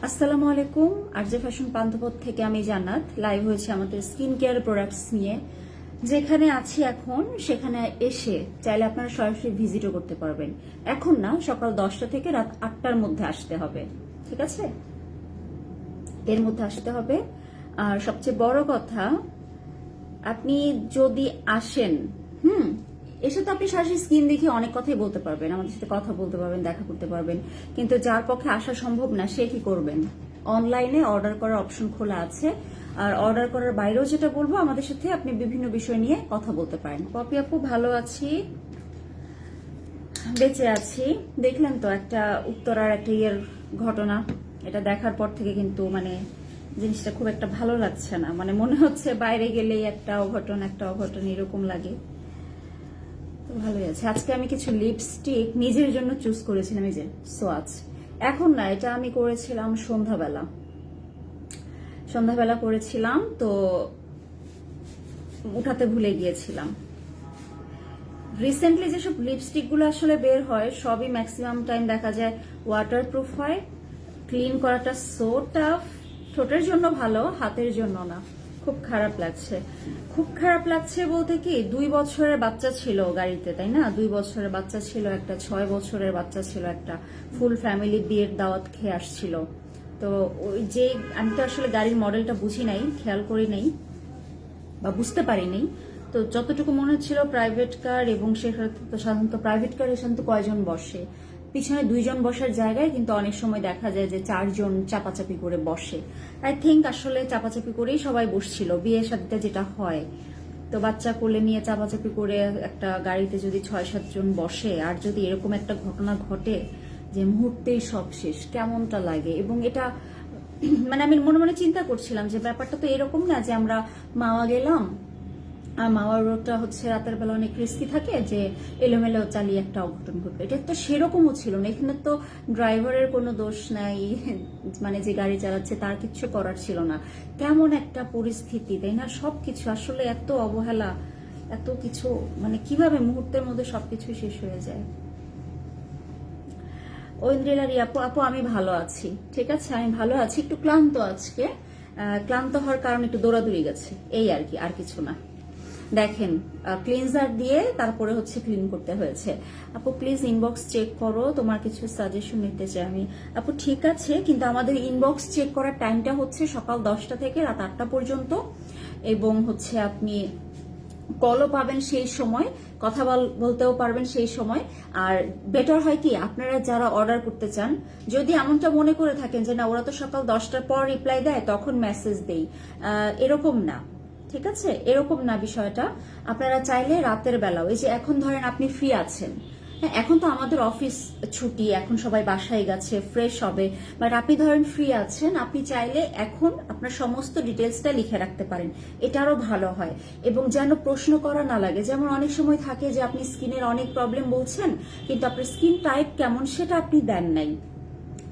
আসসালামু আলাইকুম। RJ fashion Panthapath থেকে আমি জান্নাত লাইভ হয়েছে আমাদের স্কিন কেয়ার প্রোডাক্টস নিয়ে। যেখানে আছি এখন সেখানে এসে চাইলে আপনারা সরাসরি ভিজিটও করতে পারবেন। এখন না, সকাল 10টা থেকে রাত 8টার মধ্যে আসতে হবে, ঠিক আছে? এর মধ্যে আসতে হবে। আর সবচেয়ে বড় কথা, আপনি যদি আসেন, এসে তো আপনি সরাসরি স্কিন দেখে অনেক কথাই বলতে পারবেন, আমাদের সাথে কথা বলতে পারবেন, দেখা করতে পারবেন। কিন্তু যার পক্ষে আসা সম্ভব না সে কি করবেন? অনলাইনে অর্ডার করার অপশন খোলা আছে। আর অর্ডার করার বাইরেও যেটা বলবো, আমাদের সাথে আপনি বিভিন্ন বিষয় নিয়ে কথা বলতে পারেন। পপি আপু, ভালো আছি, বেঁচে আছি। দেখলেন তো একটা উত্তরার একটা ঘটনা। এটা দেখার পর থেকে কিন্তু জিনিসটা খুব একটা ভালো লাগছে না। মনে হচ্ছে বাইরে গেলেই একটা অঘটন এরকম লাগে। তো ভালোই আছে। আজকে আমি কিছু লিপস্টিক নিজের জন্য চুজ করেছিলাম, এই যে সোয়াচ। এখন না, এটা আমি করেছিলাম সন্ধ্যাবেলা করেছিলাম, তো উঠাতে ভুলে গিয়েছিলাম। রিসেন্টলি যেসব লিপস্টিক গুলো আসলে বের হয় সবই ম্যাক্সিমাম টাইম দেখা যায় ওয়াটারপ্রুফ হয়। ক্লিন করাটা সো টাফ। ঠোঁটের জন্য ভালো, হাতের জন্য না। খুব খারাপ লাগছে বলতে কি, 2 বছরের বাচ্চা ছিল গাড়িতে, তাই না? 2 বছরের বাচ্চা ছিল একটা, 6 বছরের বাচ্চা ছিল একটা। ফুল ফ্যামিলি বিয়ের দাওয়াত খেয়ে আসছিল। তো ওই যে, আমি তো আসলে গাড়ির মডেলটা বুঝি নাই, খেয়াল করি নাই বা বুঝতে পারিনি। তো যতটুকু মনে হচ্ছিল প্রাইভেট কার, এবং সেখানে সাধারণত প্রাইভেট কারে সাধারণত কয়জন বসে? পিছনে 2 জন বসার জায়গায় কিন্তু অনেক সময় দেখা যায় যে 4 জন চাপাচাপি করে বসে। আই থিঙ্ক আসলে চাপাচাপি করেই সবাই বসছিল, বিয়ে শাদীতে যেটা হয়। তো বাচ্চা কোলে নিয়ে চাপাচাপি করে একটা গাড়িতে যদি 6-7 জন বসে, আর যদি এরকম একটা ঘটনা ঘটে যে মুহূর্তেই সব শেষ, কেমনটা লাগে? এবং এটা আমি মনে মনে চিন্তা করছিলাম যে ব্যাপারটা তো এরকম না যে আমরা মাওয়া গেলাম, আর মাওয়ার রোডটা হচ্ছে রাতের বেলা অনেক রিস্কি থাকে, যে এলোমেলো চালিয়ে একটা অঘটন ঘটবে। এটা তো সেরকমও ছিল না। এখানে তো ড্রাইভারের কোনো দোষ নাই, যে গাড়ি চালাচ্ছে তার কিচ্ছু করার ছিল না। কেমন একটা পরিস্থিতি, তাই না? সবকিছু আসলে এত অবহেলা, এত কিছু, কিভাবে মুহূর্তের মধ্যে সবকিছু শেষ হয়ে যায়। ঐন্দ্রিলারি আপু, আমি ভালো আছি, ঠিক আছে, আমি ভালো আছি। একটু ক্লান্ত আজকে। ক্লান্ত হওয়ার কারণে একটু দৌড়াদৌড়ি গেছে, এই আর কি, আর কিছু না। দেখেন, ক্লিনজার দিয়ে তারপরে হচ্ছে ক্লিন করতে হয়েছে। আপু প্লিজ ইনবক্স চেক করো, তোমার কিছু সাজেশন নিতে চাই আমি। আপু ঠিক আছে, কিন্তু আমাদের ইনবক্স চেক করার টাইমটা হচ্ছে সকাল 10টা থেকে রাত 8টা পর্যন্ত, এবং হচ্ছে আপনি কলও পাবেন সেই সময়, কথা বলতেও পারবেন সেই সময়। আর বেটার হয় কি, আপনারা যারা অর্ডার করতে চান, যদি এমনটা মনে করে থাকেন যে না, ওরা তো সকাল 10টার পর রিপ্লাই দেয় তখন মেসেজ দেই, এরকম না, ঠিক আছে? এরকম না বিষয়টা। আপনারা চাইলে রাতের বেলাও, এই যে এখন ধরেন আপনি ফ্রি আছেন, হ্যাঁ, এখন তো আমাদের অফিস ছুটি, এখন সবাই বাসায় গেছে, ফ্রেশ হবে, বাট আপনি ধরেন ফ্রি আছেন, আপনি চাইলে এখন আপনার সমস্ত ডিটেলসটা লিখে রাখতে পারেন, এটা আরো ভালো হয়। এবং যেন প্রশ্ন করা না লাগে। যেমন অনেক সময় থাকে যে আপনি স্কিনের অনেক প্রবলেম বলছেন, কিন্তু আপনার স্কিন টাইপ কেমন সেটা আপনি দেন নাই,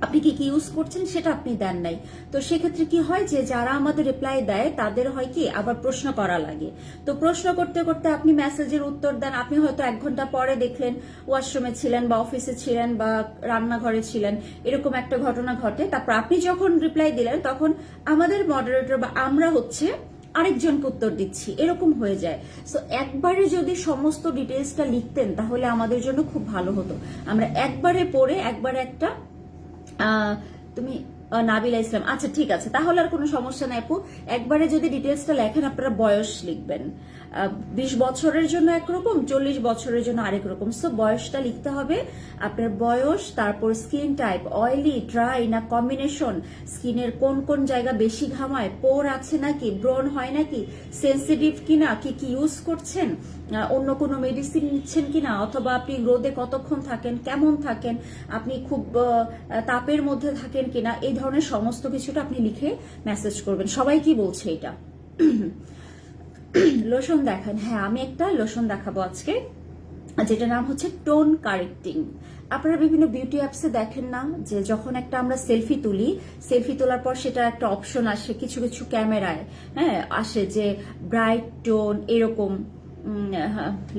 আপনি কি কি ইউজ করছেন সেটা আপনি দেন নাই। তো সেক্ষেত্রে কি হয়, যে যারা আমাদের রিপ্লাই দেয় তাদের হয় কি আবার প্রশ্ন করা লাগে। তো প্রশ্ন করতে করতে আপনি মেসেজের উত্তর দেন, আপনি হয়তো 1 ঘন্টা পরে দেখলেন ওয়াশরুমে ছিলেন বা অফিসে ছিলেন বা রান্নাঘরে ছিলেন, এরকম একটা ঘটনা ঘটে। তারপর আপনি যখন রিপ্লাই দিলেন তখন আমাদের মডারেটর বা আমরা হচ্ছে আরেকজনকে উত্তর দিচ্ছি, এরকম হয়ে যায়। সো একবারে যদি সমস্ত ডিটেলসটা লিখতেন তাহলে আমাদের জন্য খুব ভালো হতো। আমরা একবারে পড়ে একবারে একটা তুমি নাবিলা ইসলাম, আচ্ছা ঠিক আছে, তাহলে আর কোনো সমস্যা নাই আপু। একবারে যদি ডিটেলসটা লেখেন, আপনারা বয়স লিখবেন। 20 বছরের জন্য একরকম, 40 বছরের জন্য আরেক রকম। সো বয়সটা লিখতে হবে, আপনার বয়স, তারপর স্কিন টাইপ, অয়েলি, ড্রাই না কম্বিনেশন, স্কিনের কোন কোন জায়গা বেশি ঘামায়, পোর আছে নাকি, ব্রন হয় নাকি, সেন্সিটিভ কিনা, কি কি ইউজ করছেন, অন্য কোনো মেডিসিন নিচ্ছেন কিনা, অথবা আপনি রোদে কতক্ষণ থাকেন, কেমন থাকেন, আপনি খুব তাপের মধ্যে থাকেন কিনা, এই ধরনের সমস্ত কিছুটা আপনি লিখে মেসেজ করবেন। সবাই কি বলছে এটা? লোশন দেখান। হ্যাঁ, আমি একটা লোশন দেখাবো আজকে, যেটার নাম হচ্ছে টোন কারেক্টিং। আপনারা বিভিন্ন বিউটি অ্যাপসে দেখেন না, যে যখন একটা আমরা সেলফি তুলি, সেলফি তোলার পর সেটা একটা অপশন আসে কিছু কিছু ক্যামেরায়, হ্যাঁ, আসে যে ব্রাইট টোন, এরকম।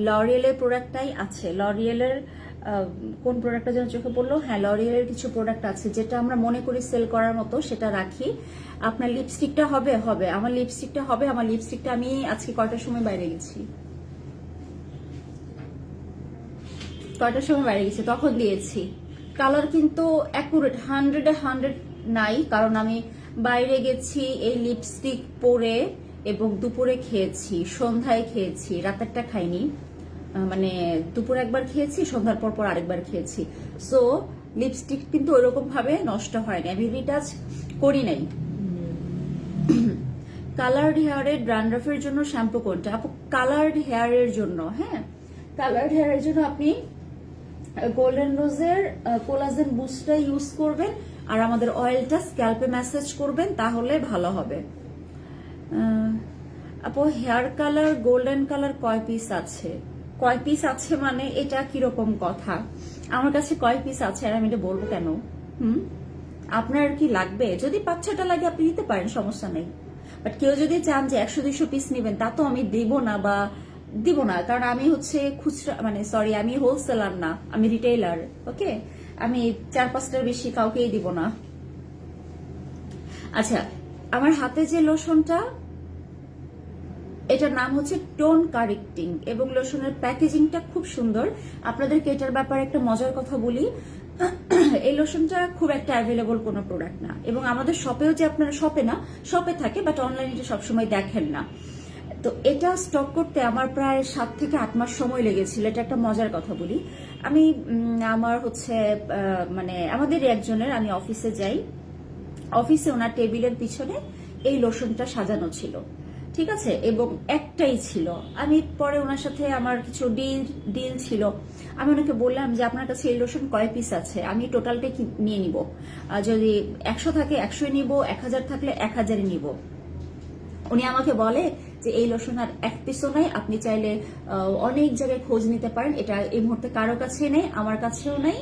লরিয়েলের প্রোডাক্টটাই আছে, লরিয়েলের কোন প্রোডাক্টটা যেন চোখে পড়লো, হ্যাঁ লরিয়েলের কিছু প্রোডাক্ট আছে যেটা আমরা মনে করি সেল করার মতো, সেটা রাখি। আপনার লিপস্টিকটা হবে আমার লিপস্টিকটা আমি আজকে কয়টার সময় বাইরে গেছি, তখন দিয়েছি। কালার কিন্তু অ্যাকুরেট 100 নাই, কারণ আমি বাইরে গেছি এই লিপস্টিক পরে এবং দুপুরে খেয়েছি, সন্ধ্যায় খেয়েছি, রাতেরটা খাইনি, মানে দুপুরে একবার খেয়েছি, সন্ধ্যার পর আরেকবার খেয়েছি। সো লিপস্টিক কিন্তু ওইরকম ভাবে নষ্ট হয় না, আমি রিটাচ করি নাই। কালার্ড হেয়ারের ড্যান্ড্রাফের জন্য শ্যাম্পু কোনটা আপু? কালার্ড হেয়ারের জন্য, হ্যাঁ কালার্ড হেয়ারের জন্য আপনি গোল্ডেন রোজের কোলাজেন বুস্টটা ইউজ করবেন, আর আমাদের অয়েলটা স্ক্যাল্পে ম্যাসাজ করবেন, তাহলে ভালো হবে। আপু হেয়ার কালার গোল্ডেন কালার কয় পিস আছে? কয় পিস আছে মানে এটা কিরকম কথা? আমার কাছে কয় পিস আছে আর আমি এটা বলবো কেন? আপনার কি লাগবে? যদি 5-6টা লাগে আপনি নিতে পারেন, সমস্যা নেই। বাট কেউ যদি চান যে 100-200 পিস নেবেন, তা তো আমি দিব না, কারণ আমি হচ্ছে খুচরা, মানে সরি আমি হোলসেলার না, আমি রিটেইলার। ওকে, আমি 4-5টার বেশি কাউকেই দিব না। আচ্ছা, আমার হাতে যে লোশনটা, এটার নাম হচ্ছে টোন কারেক্টিং এবং লোশনের প্যাকেজিংটা খুব সুন্দর। আপনাদেরকে এটার ব্যাপারে একটা মজার কথা বলি, এই লোশনটা খুব একটা অ্যাভেলেবল কোনো প্রোডাক্ট না, এবং আমাদের শপেও যে আপনারা শপে থাকে, বাট অনলাইনে এটা সবসময় দেখেন না। তো এটা স্টক করতে আমার প্রায় 7 থেকে 8 মাস সময় লেগেছিল। এটা একটা মজার কথা বলি, আমি আমার হচ্ছে মানে আমাদের একজনের, আমি অফিসে যাই, অফিসে ওনার টেবিলের পিছনে এই লোশনটা সাজানো ছিল, ঠিক আছে, এবং একটাই ছিল। আমি পরে ওনার সাথে আমার কিছু ডিল ছিল, আমি ওনাকে বললাম যে আপনার কাছে এই লোশন কয় পিস আছে, আমি টোটালটাই নিয়ে নিব, যদি 100 থাকে 100 নিব, 1000 থাকলে 1000 নিব। উনি আমাকে বলে যে এই লোশন আর 1 পিসও নাই, আপনি চাইলে অনেক জায়গায় খোঁজ নিতে পারেন, এটা এই মুহূর্তে কারো কাছে নেই, আমার কাছেও নেই,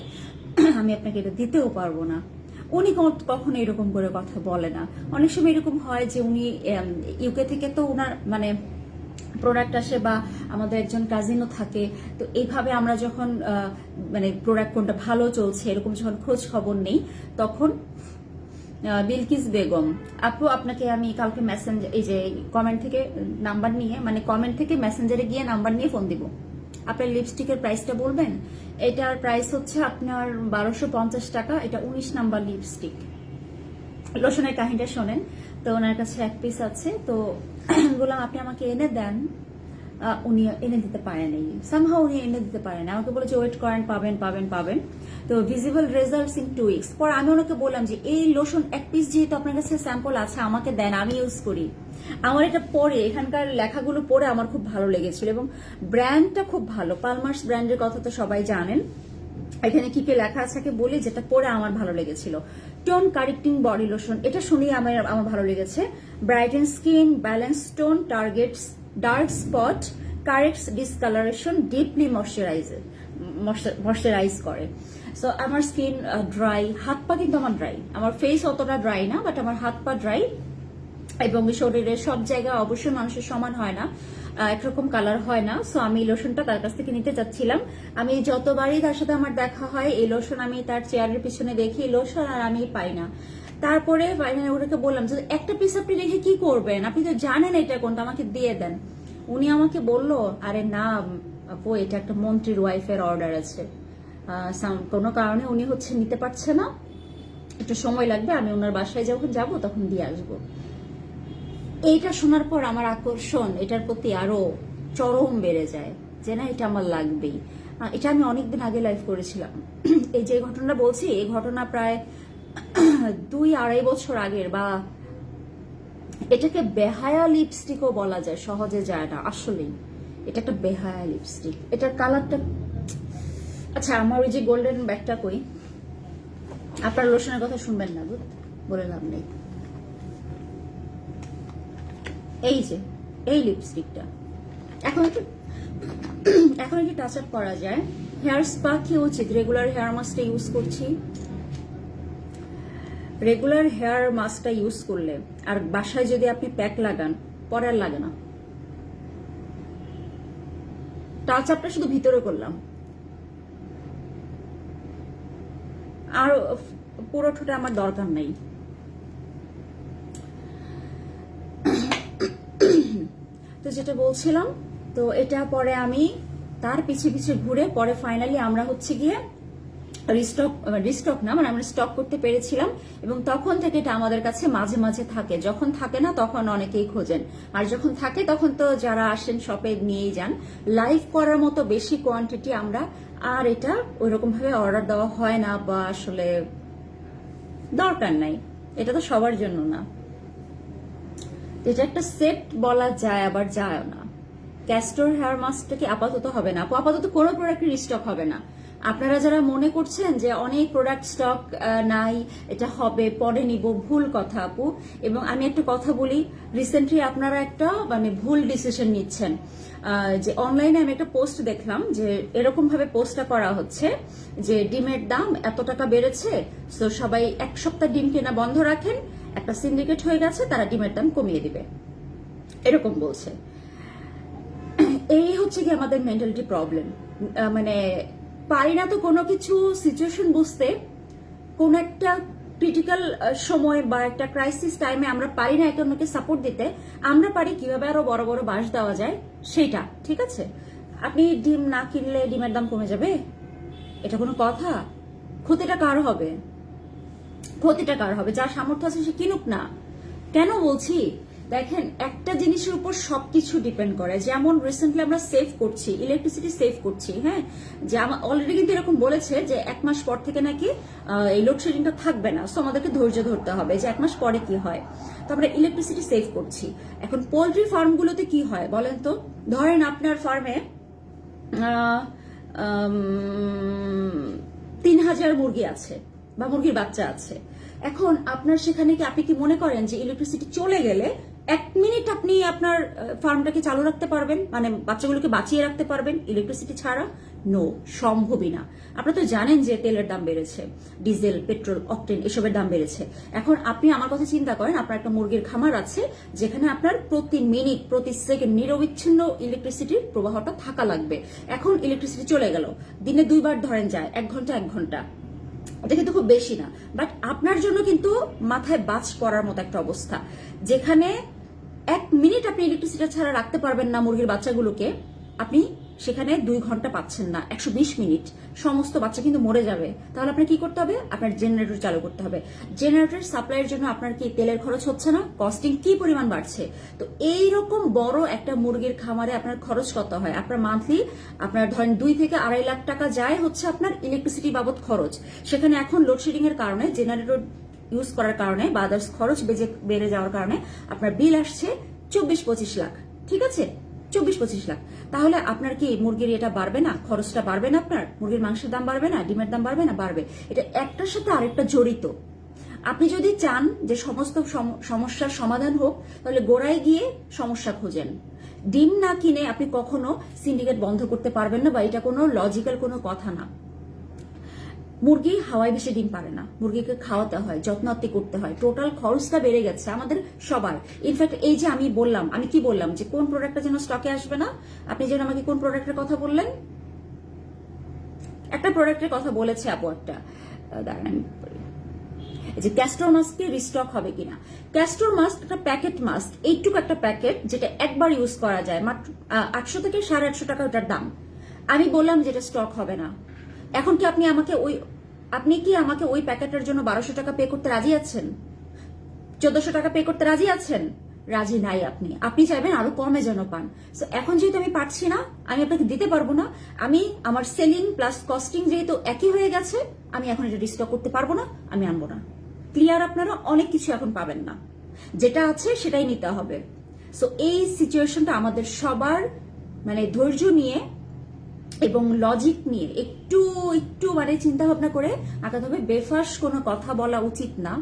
আমি আপনাকে এটা দিতেও পারবো না। উনি কখনো এরকম করে কথা বলে না। অনেক সময় এরকম হয় যে উনি ইউকে থেকে তো ওনার মানে প্রোডাক্ট আসে, বা আমাদের একজন কাজিনও থাকে, তো এইভাবে আমরা যখন মানে প্রোডাক্ট কোনটা ভালো চলছে এরকম যখন খোঁজ খবর নেই, তখন বিলকিস বেগম আপু, আপনাকে আমি কালকে মেসেঞ্জার, এই যে কমেন্ট থেকে নাম্বার নিয়ে, মানে কমেন্ট থেকে মেসেঞ্জারে গিয়ে নাম্বার নিয়ে ফোন দিব। আপনার লিপস্টিকের প্রাইসটা বলবেন? এটার প্রাইস হচ্ছে আপনার 1250 টাকা। এটা 19 নাম্বার লিপস্টিক। লোশনের কাহিনীটা শোনেন তো, ওনার কাছে 1 পিস আছে, তো বললাম আপনি আমাকে এনে দেন, উনি এনে দিতে পারেন, সামহাও উনি এনে দিতে পারেন, আমাকে বলে যে ওয়েট করেন, পাবেন। তো ভিজিবল রেজাল্টস ইন 2 উইকস পর আমি ওনাকে বললাম যে এই লোশন 1 পিস যেহেতু আপনার কাছে স্যাম্পল আছে, আমাকে দেন, আমি ইউজ করি। আমার এটা পরে, এখানকার লেখাগুলো পড়ে আমার খুব ভালো লেগেছিল, এবং ব্র্যান্ডটা খুব ভালো, পালমার্স ব্র্যান্ডের কথা তো সবাই জানেন। এখানে কি কি লেখা আছে বলি, যেটা পরে আমার ভালো লেগেছিল। টোন কারেক্টিং বডি লোশন, এটা শুনেই আমার ভালো লেগেছে। Brighten skin, balance tone, targets dark spot, কারেক্টস discolouration, deeply moisturise করে। সো আমার স্কিন ড্রাই, হাত পা কিন্তু আমার ড্রাই, আমার ফেস অতটা ড্রাই না, বাট আমার হাত পা ড্রাই, এবং শরীরের সব জায়গায় অবশ্যই মানুষের সমান হয় না, একরকম কালার হয় না। সো আমি এই লোশনটা তার কাছ থেকে নিতে চাচ্ছিলাম। আমি যতবারই তার সাথে আমার দেখা হয়, এই লোশন আমি তার চেয়ারের পিছনে দেখি লোশন, আর আমি পাই না। তারপরে ফাইনালি ওটাকে বললাম যে 1টা পিস আপনি রেখে কি করবেন, আপনি তো জানেন এটা কোনটা, আমাকে দিয়ে দেন। উনি আমাকে বলল, আরে না আপু, এটা একটা মন্ত্রীর ওয়াইফের অর্ডার আছে, কোনো কারণে উনি হচ্ছে নিতে পারছে না, একটু সময় লাগবে, আমি ওনার বাসায় যখন যাব তখন দিয়ে আসবো। এইটা শোনার পর আমার আকর্ষণ এটার প্রতি আরো চরম বেড়ে যায়, যে না এটা আমার লাগবেই। এটা আমি অনেকদিন আগে লাইভ করেছিলাম। এই যে ঘটনাটা বলছি, এই ঘটনা প্রায় 2-2.5 বছর আগের, বা এটাকে বেহায়া লিপস্টিকও বলা যায়, সহজে যায় না আসলেই, এটা একটা বেহায়া লিপস্টিক। এটার কালারটা, আচ্ছা আমার ওই যে গোল্ডেন ব্যাগটা কই, আপনার লোশনের কথা শুনবেন না, বলে লাভ নেই। এই যে এই লিপস্টিকটা এখন একটু টাচ আপ করা যায়। হেয়ার স্পা কি উচিত? রেগুলার হেয়ার মাস্কটা ইউজ করছি, রেগুলার হেয়ার মাস্কটা ইউজ করলে, আর বাসায় যদি আপনি প্যাক লাগান, পরে আর লাগে না। টাচ আপটা শুধু ভিতরে করলাম, আর পুরো ঠোঁটে আমার দরকার নেই। তো যেটা বলছিলাম, তো এটা পরে আমি তার পিছে পিছে ঘুরে পরে ফাইনালি আমরা হচ্ছে গিয়ে রিস্টক না, মানে আমরা স্টক করতে পেরেছিলাম, এবং তখন থেকে এটা আমাদের কাছে মাঝে মাঝে থাকে। যখন থাকে না তখন অনেকেই খোঁজেন, আর যখন থাকে তখন তো যারা আসেন শপে নিয়েই যান। লাইভ করার মতো বেশি কোয়ান্টিটি আমরা আর এটা ওইরকম ভাবে অর্ডার দেওয়া হয় না, বা আসলে দরকার নাই, এটা তো সবার জন্য না। এটা একটা সেট বলা যায় আবার যায় না। ক্যাস্টর হেয়ার মাস্কটা কি আপাতত হবে না আপু, আপাতত কোনো প্রোডাক্টের স্টক হবে না। আপনারা যারা মনে করছেন যে অনেক প্রোডাক্ট স্টক নাই, এটা হবে পরে নিব, ভুল কথা আপু। এবং আমি একটা কথা বলি, রিসেন্টলি আপনারা একটা মানে ভুল ডিসিশন নিচ্ছেন। যে অনলাইনে আমি একটা পোস্ট দেখলাম যে এরকম ভাবে পোস্টটা করা হচ্ছে যে ডিমের দাম এত টাকা বেড়েছে, তো সবাই এক সপ্তাহ ডিম কেনা বন্ধ রাখেন, একটা সিন্ডিকেট হয়ে গেছে, তারা ডিমের দাম কমিয়ে দিবে, এরকম বলছে। এই হচ্ছে কি আমাদের মেন্টালিটি প্রবলেম। মানে পারি না তো কোনো কিছু সিচুয়েশন বুঝতে, কোন একটা ক্রিটিক্যাল সময় বা একটা ক্রাইসিস টাইমে আমরা পারি না একে অন্যকে সাপোর্ট দিতে, আমরা পারি কিভাবে আরো বড় বড় বাঁশ দেওয়া যায় সেটা। ঠিক আছে, আপনি ডিম না কিনলে ডিমের দাম কমে যাবে, এটা কোনো কথা? ক্ষতিটা কার হবে? ক্ষতিটা কার হবে? যার সামর্থ্য আছে সে কিনুক না। কেন বলছি, দেখেন একটা জিনিসের উপর সবকিছু ডিপেন্ড করে। যেমন রিসেন্টলি আমরা সেভ করছি, ইলেকট্রিসিটি সেভ করছি, হ্যাঁ, যে অলরেডি কিন্তু এরকম বলেছে যে 1 মাস পর থেকে নাকি এই লোডশেডিংটা থাকবে না, সো আমাদেরকে ধৈর্য ধরতে হবে যে 1 মাস পরে কি হয়। তো আমরা ইলেকট্রিসিটি সেভ করছি। এখন পোল্ট্রি ফার্মগুলোতে কি হয় বলেন তো? ধরেন আপনার ফার্মে 3000 মুরগি আছে বা মুরগির বাচ্চা আছে। এখন আপনার সেখানে কি আপনি কি মনে করেন যে ইলেকট্রিসিটি চলে গেলে 1 মিনিট আপনি আপনার ফার্মটাকে চালু রাখতে পারবেন, মানে বাচ্চাগুলোকে বাঁচিয়ে রাখতে পারবেন ইলেকট্রিসিটি ছাড়া? নো, সম্ভবই না। আপনারা তো জানেন যে তেলের দাম বেড়েছে, ডিজেল, পেট্রোল, অকটেন এসবের দাম বেড়েছে। এখন আপনি আমার কথা চিন্তা করেন, আপনার একটা মুরগির খামার আছে যেখানে আপনার প্রতি মিনিট প্রতি সেকেন্ড নিরবিচ্ছিন্ন ইলেকট্রিসিটির প্রবাহটা থাকা লাগবে। এখন ইলেকট্রিসিটি চলে গেল, দিনে 2 বার ধরেন যায়, 1 ঘন্টা 1 ঘন্টা, এটা কিন্তু খুব বেশি না, বাট আপনার জন্য কিন্তু মাথায় বাজ পড়ার মতো একটা অবস্থা, যেখানে 1 মিনিট আপনি ইলেকট্রিসিটি ছাড়া রাখতে পারবেন না মুরগির বাচ্চাগুলোকে, আপনি সেখানে 2 ঘন্টা পাচ্ছেন না, 120 মিনিট, সমস্ত বাচ্চা কিন্তু মরে যাবে। তাহলে আপনার কি করতে হবে? আপনার জেনারেটর চালু করতে হবে। জেনারেটর সাপ্লাইয়ের জন্য আপনার কি তেলের খরচ হচ্ছে না? কস্টিং কি পরিমাণ বাড়ছে? তো এইরকম বড় একটা মুরগির খামারে আপনার খরচ কত হয়? আপনার মান্থলি আপনার ধরেন 2 থেকে 2.5 লাখ টাকা যায় হচ্ছে আপনার ইলেকট্রিসিটি বাবদ খরচ। সেখানে এখন লোডশেডিং এর কারণে, জেনারেটর ইউজ করার কারণে বা আদার্স খরচ বেড়ে যাওয়ার কারণে আপনার বিল আসছে 24-25 লাখ। ঠিক আছে, 24-25 লাখ। তাহলে আপনার কি মুরগির এটা বাড়বে না? খরচটা বাড়বে না? আপনার মুরগির মাংসের দাম বাড়বে না? ডিমের দাম বাড়বে না? বাড়বে। এটা একটার সাথে আরেকটা জড়িত। আপনি যদি চান যে সমস্ত সমস্যার সমাধান হোক, তাহলে গোড়ায় গিয়ে সমস্যা খোঁজেন। ডিম না কিনে আপনি কখনো সিন্ডিকেট বন্ধ করতে পারবেন না, বা এটা কোনো লজিক্যাল কোনো কথা না। মুরগি হাওয়ায় বেশি ডিম পারে না, মুরগিকে খাওয়াতে হয়, যত্নাত্তি করতে হয়, টোটাল খরচটা বেড়ে গেছে আমাদের সবার। ইনফ্যাক্ট এই যে আমি বললাম, আমি কি বললাম যে কোন প্রোডাক্টটা যেন স্টকে আসবে না, আপনি যেন আমাকে কোন প্রোডাক্টের কথা বললেন? একটা প্রোডাক্টের কথা বলেছে আপু, একটা দাঁড়ান যে ক্যাস্টর মাস্কে রিস্টক হবে কিনা। ক্যাস্টর মাস্ক একটা প্যাকেট মাস্ক, এইটুকু একটা প্যাকেট, যেটা একবার ইউজ করা যায়, মাত্র 800 থেকে 850 টাকা ওটার দাম। আমি বললাম যে এটা স্টক হবে না। এখন কি আপনি কি আমাকে ওই প্যাকেটের জন্য 1200 টাকা পে করতে রাজি আছেন? 1400 টাকা পে করতে রাজি আছেন? রাজি নাই। আপনি চাইবেন আরো কমে যেন পান। সো এখন যেহেতু আমি পাচ্ছি না, আমি আপনাকে দিতে পারবো না, আমি আমার সেলিং প্লাস কস্টিং যেহেতু একই হয়ে গেছে, আমি এখন এটা রিস্টক করতে পারবো না, আমি আনবো না। ক্লিয়ার? আপনারা অনেক কিছু এখন পাবেন না, যেটা আছে সেটাই নিতে হবে। সো এই সিচুয়েশনটা আমাদের সবার মানে ধৈর্য নিয়ে এবং লজিক নিয়ে একটু মানে চিন্তা ভাবনা করে আগাতে হবে। বেফাস কোনো কথা বলা উচিত না,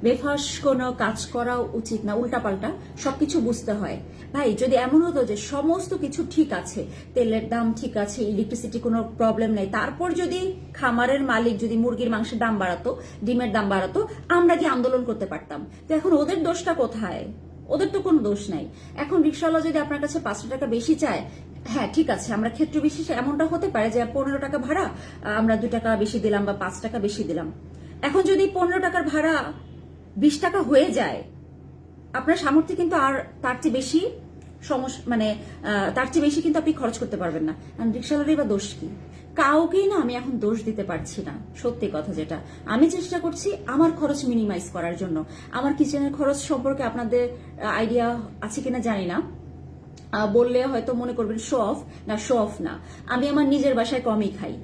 বেফাস কোনো কাজ করা উচিত না, উল্টাপাল্টা সবকিছু বুঝতে হয়। ভাই যদি এমন হতো যে সমস্ত কিছু ঠিক আছে, তেলের দাম ঠিক আছে, ইলেকট্রিসিটি কোনো প্রবলেম নেই, তারপর যদি খামারের মালিক যদি মুরগির মাংসের দাম বাড়াতো, ডিমের দাম বাড়াতো, আমরা কি আন্দোলন করতে পারতাম? তো এখন ওদের দোষটা কোথায়? ওদের তো কোনো দোষ নাই। এখন রিক্সাওয়ালা যদি আপনার কাছে 500 টাকা বেশি চায়, হ্যাঁ ঠিক আছে, আমরা ক্ষেত্র বিশেষে এমনটা হতে পারে যে 15 টাকা ভাড়া আমরা 2 টাকা বেশি দিলাম বা 5 টাকা বেশি দিলাম। এখন যদি 15 টাকার ভাড়া 20 টাকা হয়ে যায়, আপনার সামর্থ্য কিন্তু আর তার চেয়ে বেশি মানে তার চেয়ে বেশি কিন্তু আপনি খরচ করতে পারবেন না। রিক্সাওয়ালারই বা দোষ কি? কাউকেই না আমি এখন দোষ দিতে পারছি না। সত্যি কথা যেটা, আমি চেষ্টা করছি আমার খরচ মিনিমাইজ করার জন্য। আমার কিচেনের খরচ সম্পর্কে আপনাদের আইডিয়া আছে কিনা জানি না, বললে হয়তো মনে করবেন শো অফ। না, শো অফ না, আমি আমার নিজের বাসায় কমই খাই।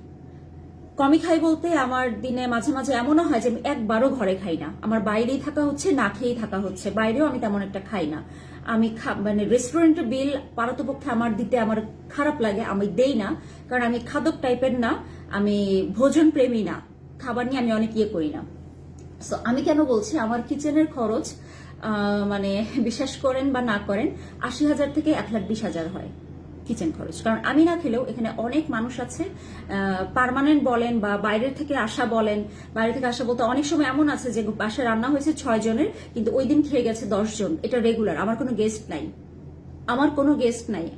কমই খাই বলতে আমার দিনে মাঝে মাঝে এমনও হয় যে আমি একবারও ঘরে খাই না, আমার বাইরেই থাকা হচ্ছে, না খেয়েই থাকা হচ্ছে। বাইরেও আমি তেমন একটা খাই না। আমি মানে রেস্টুরেন্টের বিল পারতপক্ষে আমার দিতে আমার খারাপ লাগে, আমি দেই না, কারণ আমি খাদক টাইপের না, আমি ভোজন প্রেমী না, খাবার নিয়ে আমি অনেক ইয়ে করি না। সো আমি কেন বলছি, আমার কিচেনের খরচ মানে বিশ্বাস করেন বা না করেন 80,000 থেকে 1,20,000 হয় কিচেন খরচ। কারণ আমি না খেলেও এখানে অনেক মানুষ আছে, পার্মানেন্ট বলেন বা বাইরের থেকে আসা বলেন। বাইরে থেকে আসা বলতে অনেক সময় এমন আছে যে বাসায় রান্না হয়েছে 6 জনের, কিন্তু ওই দিন খেয়ে গেছে 10 জন। এটা রেগুলার, আমার কোনো গেস্ট নাই।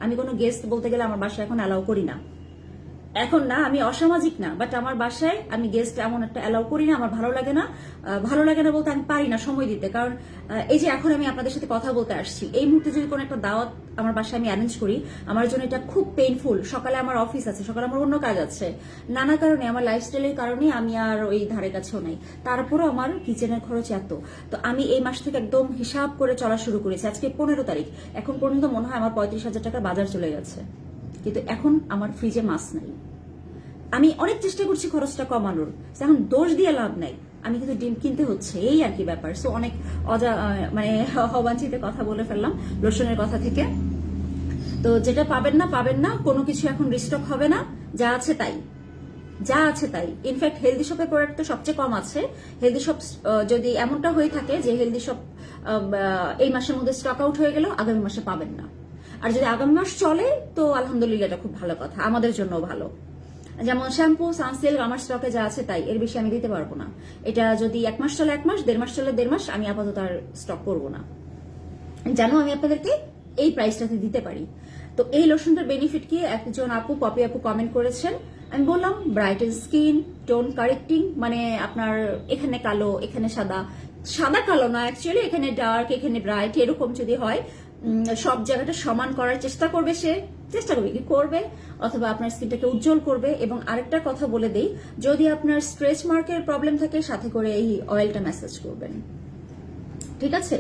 আমি কোনো গেস্ট বলতে গেলে আমার বাসায় এখন অ্যালাউ করি না। এখন না, আমি অসামাজিক না, বাট আমার বাসায় আমি গেস্ট এমন একটা অ্যালাউ করি না। আমার ভালো লাগে না। ভালো লাগে না বলতে আমি পারি না সময় দিতে। কারণ এই যে এখন আমি আপনাদের সাথে কথা বলতে আসছি, এই মুহূর্তে যদি কোনো একটা দাওয়াত আমার বাসায় আমি অ্যারেঞ্জ করি, আমার জন্য এটা খুব পেইনফুল। সকালে আমার অফিস আছে, সকালে আমার অন্য কাজ আছে, নানা কারণে, আমার লাইফস্টাইলের কারণে আমি আর ওই ধারে কাছেও নাই। তারপরও আমার কিচেনের খরচ এত। তো আমি এই মাস থেকে একদম হিসাব করে চলা শুরু করেছি। আজকে 15 তারিখ, এখন পর্যন্ত মনে হয় আমার 35,000 টাকার বাজার চলে গেছে, কিন্তু এখন আমার ফ্রিজে মাছ নাই। আমি অনেক চেষ্টা করছি খরচটা কমানোর, এখন দোষ দিয়ে লাভ নাই, আমি কিন্তু ডিম কিনতে হচ্ছে, এই আর কি ব্যাপার। সো অনেক মানে অবাঞ্ছিত কথা বলে ফেললাম লোশনের কথা থেকে। তো যেটা পাবেন না, কোনো কিছু এখন রিস্টক হবে না, যা আছে তাই। ইনফ্যাক্ট হেলদি শপের প্রোডাক্ট তো সবচেয়ে কম আছে। হেলদি শপ যদি এমনটা হয়ে থাকে যে হেলদি শপ এই মাসের মধ্যে স্টক আউট হয়ে গেল, আগামী মাসে পাবেন না। আর যদি আগামী মাস চলে তো আলহামদুলিল্লাহ, এটা খুব ভালো কথা, আমাদের জন্য ভালো। যেমন শ্যাম্পু, সানসিল্ক আমার স্টকে যা আছে তাই, এর বেশি আমি দিতে পারবো না। এটা যদি 1 মাস চলে 1 মাস, 1.5 মাস চলে 1.5 মাস, আমি আপাতত আর স্টক করবো না, জানো আমি আপনাদেরকে এই প্রাইসটাতে দিতে পারি। তো এই লোশনটার বেনিফিট কি, একজন আপু, পপি আপু কমেন্ট করেছেন। আমি বললাম ব্রাইটেন স্কিন, টোন কারেক্টিং, মানে আপনার এখানে কালো এখানে সাদা, সাদা কালো না অ্যাকচুয়ালি, এখানে ডার্ক এখানে ব্রাইট, এরকম যদি হয় সব জায়গাটা সমান করার চেষ্টা করবে, কি করবে, অথবা আপনার স্কিনটাকে উজ্জ্বল করবে। এবং আরেকটা কথা বলে দেই, যদি আপনার স্ট্রেচ মার্কের প্রবলেম থাকে, সাথে করে এই অয়েলটা ম্যাসাজ করবেন, ঠিক আছে।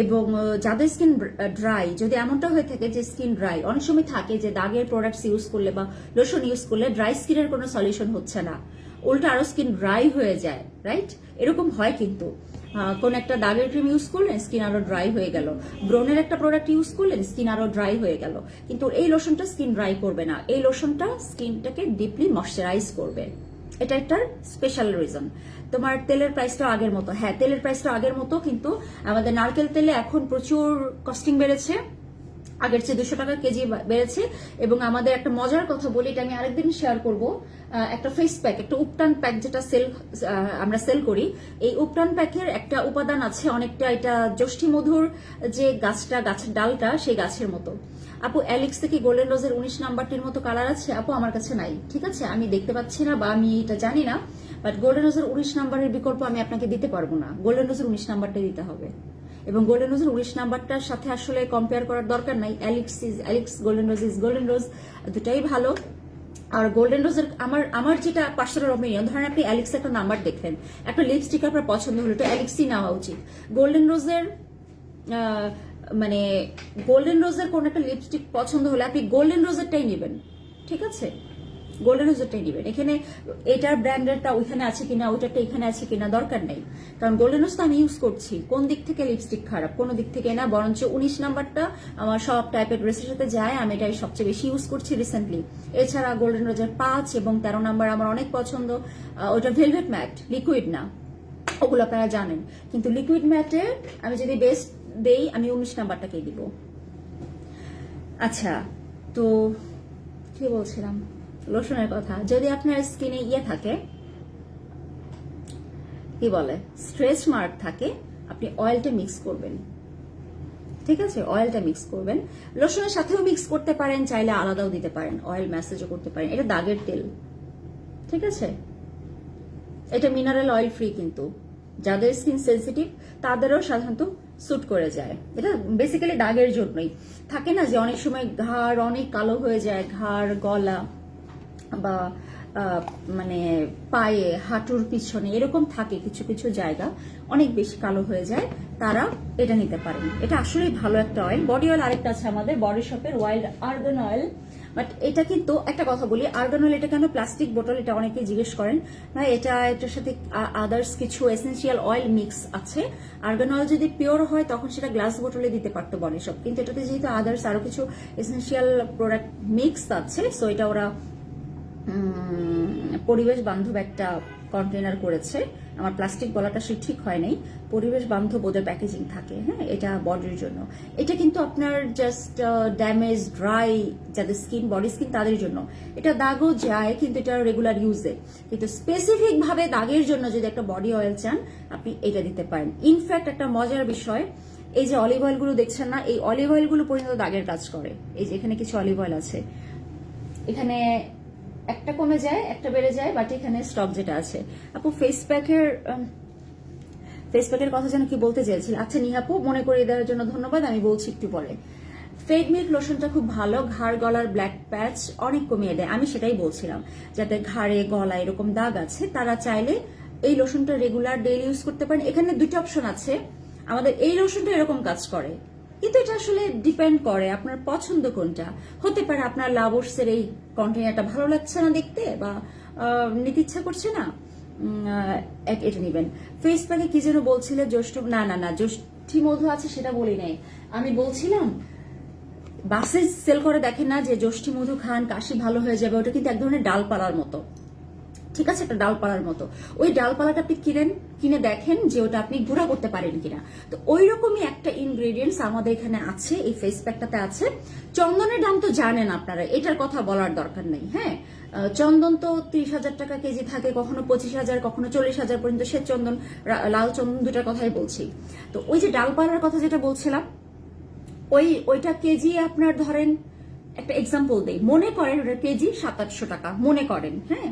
এবং যাদের স্কিন ড্রাই, যদি এমনটা হয়ে থাকে যে স্কিন ড্রাই, অনেক সময় থাকে যে দাগের প্রোডাক্টস ইউজ করলে বা লোশন ইউজ করলে ড্রাই স্কিনের কোনো সলিউশন হচ্ছে না, উল্টা আরো স্কিন ড্রাই হয়ে যায়, রাইট? এরকম হয় কিন্তু। কোন একটা দাগের ক্রিম ইউজ করলেন, স্কিন আরো ড্রাই হয়ে গেল। ব্রনের একটা প্রোডাক্ট ইউজ করলেন, স্কিন আরো ড্রাই হয়ে গেল। কিন্তু এই লোশনটা স্কিন ড্রাই করবে না, এই লোশনটা স্কিনটাকে ডিপলি ময়শ্চারাইজ করবে। এটা একটা স্পেশাল রিজন। তোমার তেলের প্রাইসটা আগের মতো, হ্যাঁ তেলের প্রাইসটা আগের মতো, কিন্তু আমাদের নারকেল তেলে এখন প্রচুর কস্টিং বেড়েছে, আগের চেয়ে 200 টাকা কেজি বেড়েছে। এবং আমাদের একটা মজার কথা বলি, এটা আমি আরেকদিন শেয়ার করব। একটা ফেস প্যাক, একটা উপটান প্যাক যেটা আমরা সেল করি, এই উপটান প্যাকের একটা উপাদান আছে অনেকটা, এটা জ্যোষ্ঠী মধুর যে গাছের ডালটা, সেই গাছের মতো। আপু অ্যালেক্স থেকে গোল্ডেন রোজের 19 নাম্বারটির মতো কালার আছে? আপু আমার কাছে নাই, ঠিক আছে, আমি দেখতে পাচ্ছি না বা আমি এটা জানি না, বাট গোল্ডেন রোজের 19 নাম্বারের বিকল্প আমি আপনাকে দিতে পারবো না, গোল্ডেন রোজের 19 নাম্বারটাই দিতে হবে। এবং গোল্ডেন রোজের 19 নাম্বারটার সাথে আসলে কম্পেয়ার করার দরকার নাই, Alex, golden rose is golden রোজ, দুটাই ভালো। আর গোল্ডেন রোজের আমার যেটা পার্সোনাল অপিনিয়ন, ধরেন আপনি অ্যালেক্স একটা নাম্বার দেখলেন, একটা লিপস্টিক আপনার পছন্দ হলো, তো অ্যালেক্সই নেওয়া উচিত। গোল্ডেন রোজের মানে গোল্ডেন রোজের কোন একটা লিপস্টিক পছন্দ হলে আপনি গোল্ডেন রোজেরটাই নেবেন, ঠিক আছে, গোল্ডেন রোজেরটাই নেবেন। এখানে এটার ব্র্যান্ডেরটা ওইখানে আছে কিনা, ওইটারটা এখানে আছে কিনা দরকার নেই, কারণ গোল্ডেন রোজ তো আমি ইউজ করছি। কোন দিক থেকে লিপস্টিক খারাপ? কোনো দিক থেকে না, বরঞ্চ 19 নাম্বারটা আমার সব টাইপের ড্রেসের সাথে যায়, আমি এটাই সবচেয়ে বেশি ইউজ করছি রিসেন্টলি। এছাড়া গোল্ডেন রোজের 5 এবং 13 নাম্বার আমার অনেক পছন্দ। ওইটা ভেলভেট ম্যাট, লিকুইড না, ওগুলো আপনারা জানেন। কিন্তু লিকুইড ম্যাটে আমি যদি বেস্ট দেই, আমি 19 নাম্বারটাকেই দিব। আচ্ছা, তো কি বলছিলাম, লোশনের কথা। যদি আপনার স্কিনে থাকে, কি বলে, স্ট্রেচ মার্ক থাকে, আপনি অয়েলটা মিক্স করবেন। ঠিক আছে, অয়েলটা মিক্স করবেন। লোশনের সাথেও মিক্স করতে পারেন, চাইলে আলাদাও দিতে পারেন, অয়েল ম্যাসেজও করতে পারেন। এটা দাগের তেল, ঠিক আছে, এটা মিনারেল অয়েল ফ্রি, কিন্তু যাদের স্কিন সেন্সিটিভ তাদেরও সাধারণত স্যুট করে যায়। এটা বেসিক্যালি দাগের জন্যই। থাকে না যে অনেক সময় ঘাড় অনেক কালো হয়ে যায়, ঘাড়, গলা বা মানে পায়ে, হাঁটুর পিছনে এরকম থাকে কিছু কিছু জায়গা অনেক বেশি কালো হয়ে যায়, তারা এটা নিতে পারেন। এটা আসলেই ভালো একটা অয়েল। বডি অয়েল আরেকটা আছে আমাদের বডি শপের, ওয়াইল্ড আর্গান অয়েল। বাট এটা কিন্তু একটা কথা বলি, আর্গান অয়েল এটা কেন প্লাস্টিক বোতল, এটা অনেকে জিজ্ঞেস করেন ভাই। এটার সাথে আদার্স কিছু এসেন্সিয়াল অয়েল মিক্স আছে। আর্গান অয়েল যদি পিওর হয় তখন সেটা গ্লাস বোতলে দিতে পারতো বডি শপ, কিন্তু এটাতে যেহেতু আদার্স আরো কিছু এসেন্সিয়াল প্রোডাক্ট মিক্স আছে, সো এটা ওরা পরিবেশ বান্ধব একটা কন্টেনার করেছে। আমার প্লাস্টিক বলাটা সে ঠিক হয় নাই, পরিবেশ বান্ধব ওদের প্যাকেজিং থাকে। হ্যাঁ, এটা বডির জন্য। এটা কিন্তু আপনার জাস্ট ড্যামেজ, ড্রাই যাদের স্কিন, বডি স্কিন তাদের জন্য। এটা দাগও যায়, কিন্তু এটা রেগুলার ইউজে। কিন্তু স্পেসিফিক ভাবে দাগের জন্য যদি একটা বডি অয়েল চান, আপনি এটা দিতে পারেন। ইনফ্যাক্ট একটা মজার বিষয়, এই যে অলিভ অয়েল গুলো দেখছেন না, এই অলিভ অয়েল গুলো পর্যন্ত দাগের কাজ করে। এই যে এখানে কিছু অলিভ অয়েল আছে, এখানে একটা কমে যায়, একটা বেড়ে যায়, বাট এখানে স্টক যেটা আছে। আপু ফেস প্যাকের কথা যেন কি বলতে চেয়েছিল। আচ্ছা নিহাপু, মনে করিয়ে দেওয়ার জন্য ধন্যবাদ, আমি বলছি একটু পরে। ফেড মিল্ক লোশনটা খুব ভালো, ঘাড় গলার ব্ল্যাক প্যাচ অনেক কমিয়ে দেয়। আমি সেটাই বলছিলাম, যাদের ঘাড়ে গলা এরকম দাগ আছে তারা চাইলে এই লোশনটা রেগুলার ডেইলি ইউজ করতে পারেন। এখানে দুটো অপশন আছে আমাদের। এই লোশনটা এরকম কাজ করে, কিন্তু এটা আসলে ডিপেন্ড করে আপনার পছন্দ কোনটা। হতে পারে আপনার লাভর্সের এই কন্টেনারটা ভালো লাগছে না দেখতে, বা নিতে ইচ্ছা করছে না, এটা নেবেন। ফেস প্যাকে কি যেন বলছিলে, না জ্যোষ্ঠী মধু আছে সেটা বলি নাই। আমি বলছিলাম বাসে সেল করে দেখেন না যে জ্যোষ্ঠী মধু খান কাশি ভালো হয়ে যাবে, ওটা কিন্তু এক ধরনের ডালপালার মতো, ঠিক আছে, একটা ডালপালার মতো। ওই ডালপালাটা আপনি কিনে দেখেন যে ওটা আপনি গুঁড়া করতে পারেন কিনা। তো ওই রকমই একটা ইনগ্রেডিয়েন্টস আমাদের এখানে আছে, এই ফেস প্যাকটাতে আছে। চন্দনের দাম তো জানেন আপনারা, এটার কথা বলার দরকার নেই। হ্যাঁ, চন্দন তো 30,000 টাকা কেজি থাকে, কখনো 25,000, কখনো 40,000 পর্যন্ত। সে চন্দন, লাল চন্দন, দুটার কথাই বলছি। তো ওই যে ডালপালার কথা যেটা বলছিলাম, ওইটা কেজি আপনার ধরেন, একটা এক্সাম্পল দেই, মনে করেন ওটা কেজি 700-800 টাকা মনে করেন। হ্যাঁ,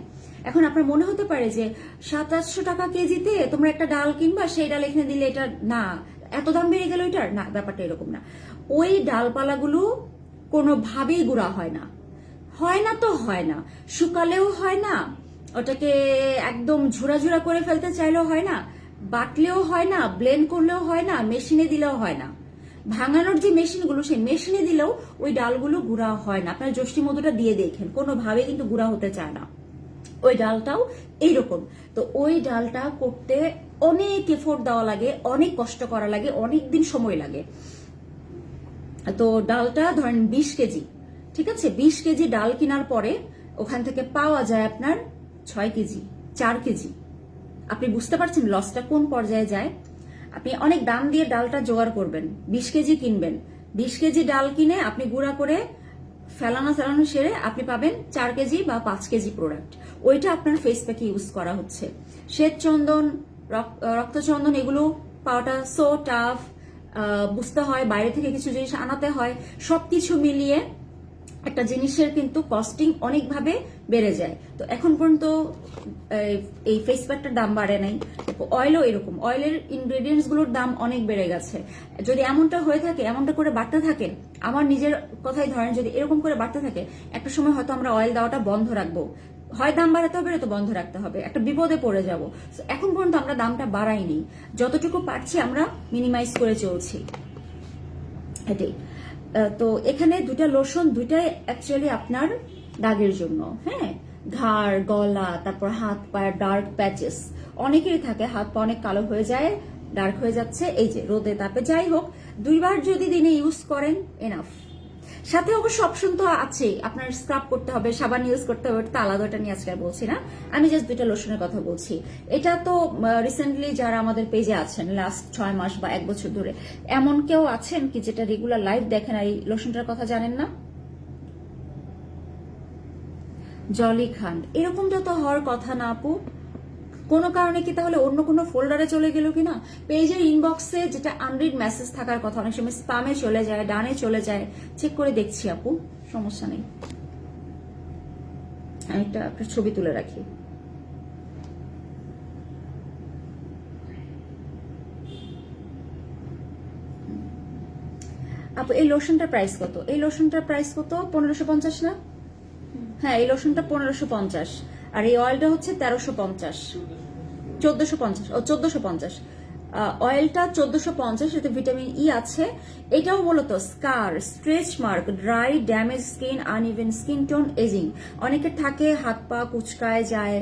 এখন আপনার মনে হতে পারে যে 700-800 টাকা কেজিতে তোমরা একটা ডাল কিনবা, সেই ডাল এখানে দিলে এটা না, এত দাম বেড়ে গেল এটার, না, ব্যাপারটা এরকম না। ওই ডালপালাগুলো কোনোভাবেই গুঁড়া হয় না, তো হয় না, শুকালেও হয় না, ওটাকে একদম ঝুরা করে ফেলতে চাইলেও হয় না, বাটলেও হয় না, ব্লেন্ড করলেও হয় না, মেশিনে দিলেও হয় না। ভাঙানোর যে মেশিনগুলো, সেই মেশিনে দিলেও ওই ডালগুলো গুঁড়া হয় না। আপনার জ্যোষ্ঠী মধুটা দিয়ে দেখেন, কোনোভাবে কিন্তু গুঁড়া হতে চায় না। ওই ডালটাও এইরকম। তো ওই ডালটা করতে অনেক এফোর্ট দেওয়া লাগে, অনেক কষ্ট করা লাগে, অনেক দিন সময় লাগে। তো ডালটা ধরেন 20 কেজি, ঠিক আছে, 20 কেজি ডাল কেনার পরে ওখান থেকে পাওয়া যায় আপনার 6 কেজি, 4 কেজি। আপনি বুঝতে পারছেন লসটা কোন পর্যায়ে যায়। আপনি অনেক দাম দিয়ে ডালটা জোগাড় করবেন, 20 কেজি কিনবেন, 20 কেজি ডাল কিনে আপনি গুঁড়া করে ফেলানো সেরে আপনি পাবেন 4 কেজি বা 5 কেজি প্রোডাক্ট। ওইটা আপনার ফেস প্যাকে ইউজ করা হচ্ছে। শ্বেত চন্দন, রক্তচন্দন, এগুলো পাওয়াটা সো টাফ। বুঝতে হয়, বাইরে থেকে কিছু জিনিস আনাতে হয়, সবকিছু মিলিয়ে একটা জিনিসের কিন্তু কস্টিং অনেকভাবে বেড়ে যায়। তো এখন পর্যন্ত এই ফেস প্যাকটার দাম বাড়ে নাই। অয়েলও এরকম, অয়েলের ইনগ্রেডিয়েন্টস গুলোর দাম অনেক বেড়ে গেছে। যদি এমনটা হয়ে থাকে, এমনটা করে বাড়তে থাকে, আমার নিজের কথাই ধরেন, যদি এরকম করে বাড়তে থাকে, একটা সময় হয়তো আমরা অয়েল দেওয়াটা বন্ধ রাখবো, হয় দাম বাড়াতে হবে, তো বন্ধ রাখতে হবে, একটা বিপদে পড়ে যাব। এখন পর্যন্ত আমরা দামটা বাড়াইনি, যতটুকু পারছি আমরা মিনিমাইজ করে চলছি, এটাই। তো এখানে দুটা লোশন, দুইটাই অ্যাকচুয়ালি আপনার দাগের জন্য। হ্যাঁ, ঘাড়, গলা, তারপর হাত পায়ের ডার্ক প্যাচেস অনেকেরই থাকে, হাত পা অনেক কালো হয়ে যায়, ডার্ক হয়ে যাচ্ছে, এই যে রোদে তাপে। যাই হোক, 2 বার যদি দিনে ইউজ করেন এনাফ। সাথে অবশ্য অপশন তো আছে, আপনার স্ক্রাব করতে হবে, সাবান ইউজ করতে হবে, ওটা আলাদা, ওটা নিয়ে আজকে বলছি না। আমি জাস্ট দুইটা লোশনের কথা বলছি। এটা তো রিসেন্টলি যারা আমাদের পেজে আছেন লাস্ট 6 মাস বা 1 বছর ধরে, এমন কেউ আছেন কি যেটা রেগুলার লাইভ দেখেন এই লোশনটার কথা জানেন না? জলি খান, এরকমটা তো হওয়ার কথা না আপু। কোনো কারণে কি তাহলে অন্য কোনো ফোল্ডারে চলে গেল কিনা? পেজের ইনবক্সে যেটা আনরিড মেসেজ থাকার কথা, অনেক সময় স্প্যামে চলে যায়, ডানে চলে যায়, চেক করে দেখছি আপু, সমস্যা নেই। আমি একটা ছবি তুলে রাখি। আপু এই লোশনটার প্রাইস কত? এই লোশনটার প্রাইস কত? 1550 না? হ্যাঁ, এই লোশনটা 1550, আর এই অয়েলটা হচ্ছে 1350, 1450, ও 1450। অয়েলটা 1450, এতে ভিটামিন ই আছে। এটাও মূলত scar, stretch mark, dry, damage skin, uneven skin tone, aging. অনেকের থাকে হাত পা কুচকায় যায়,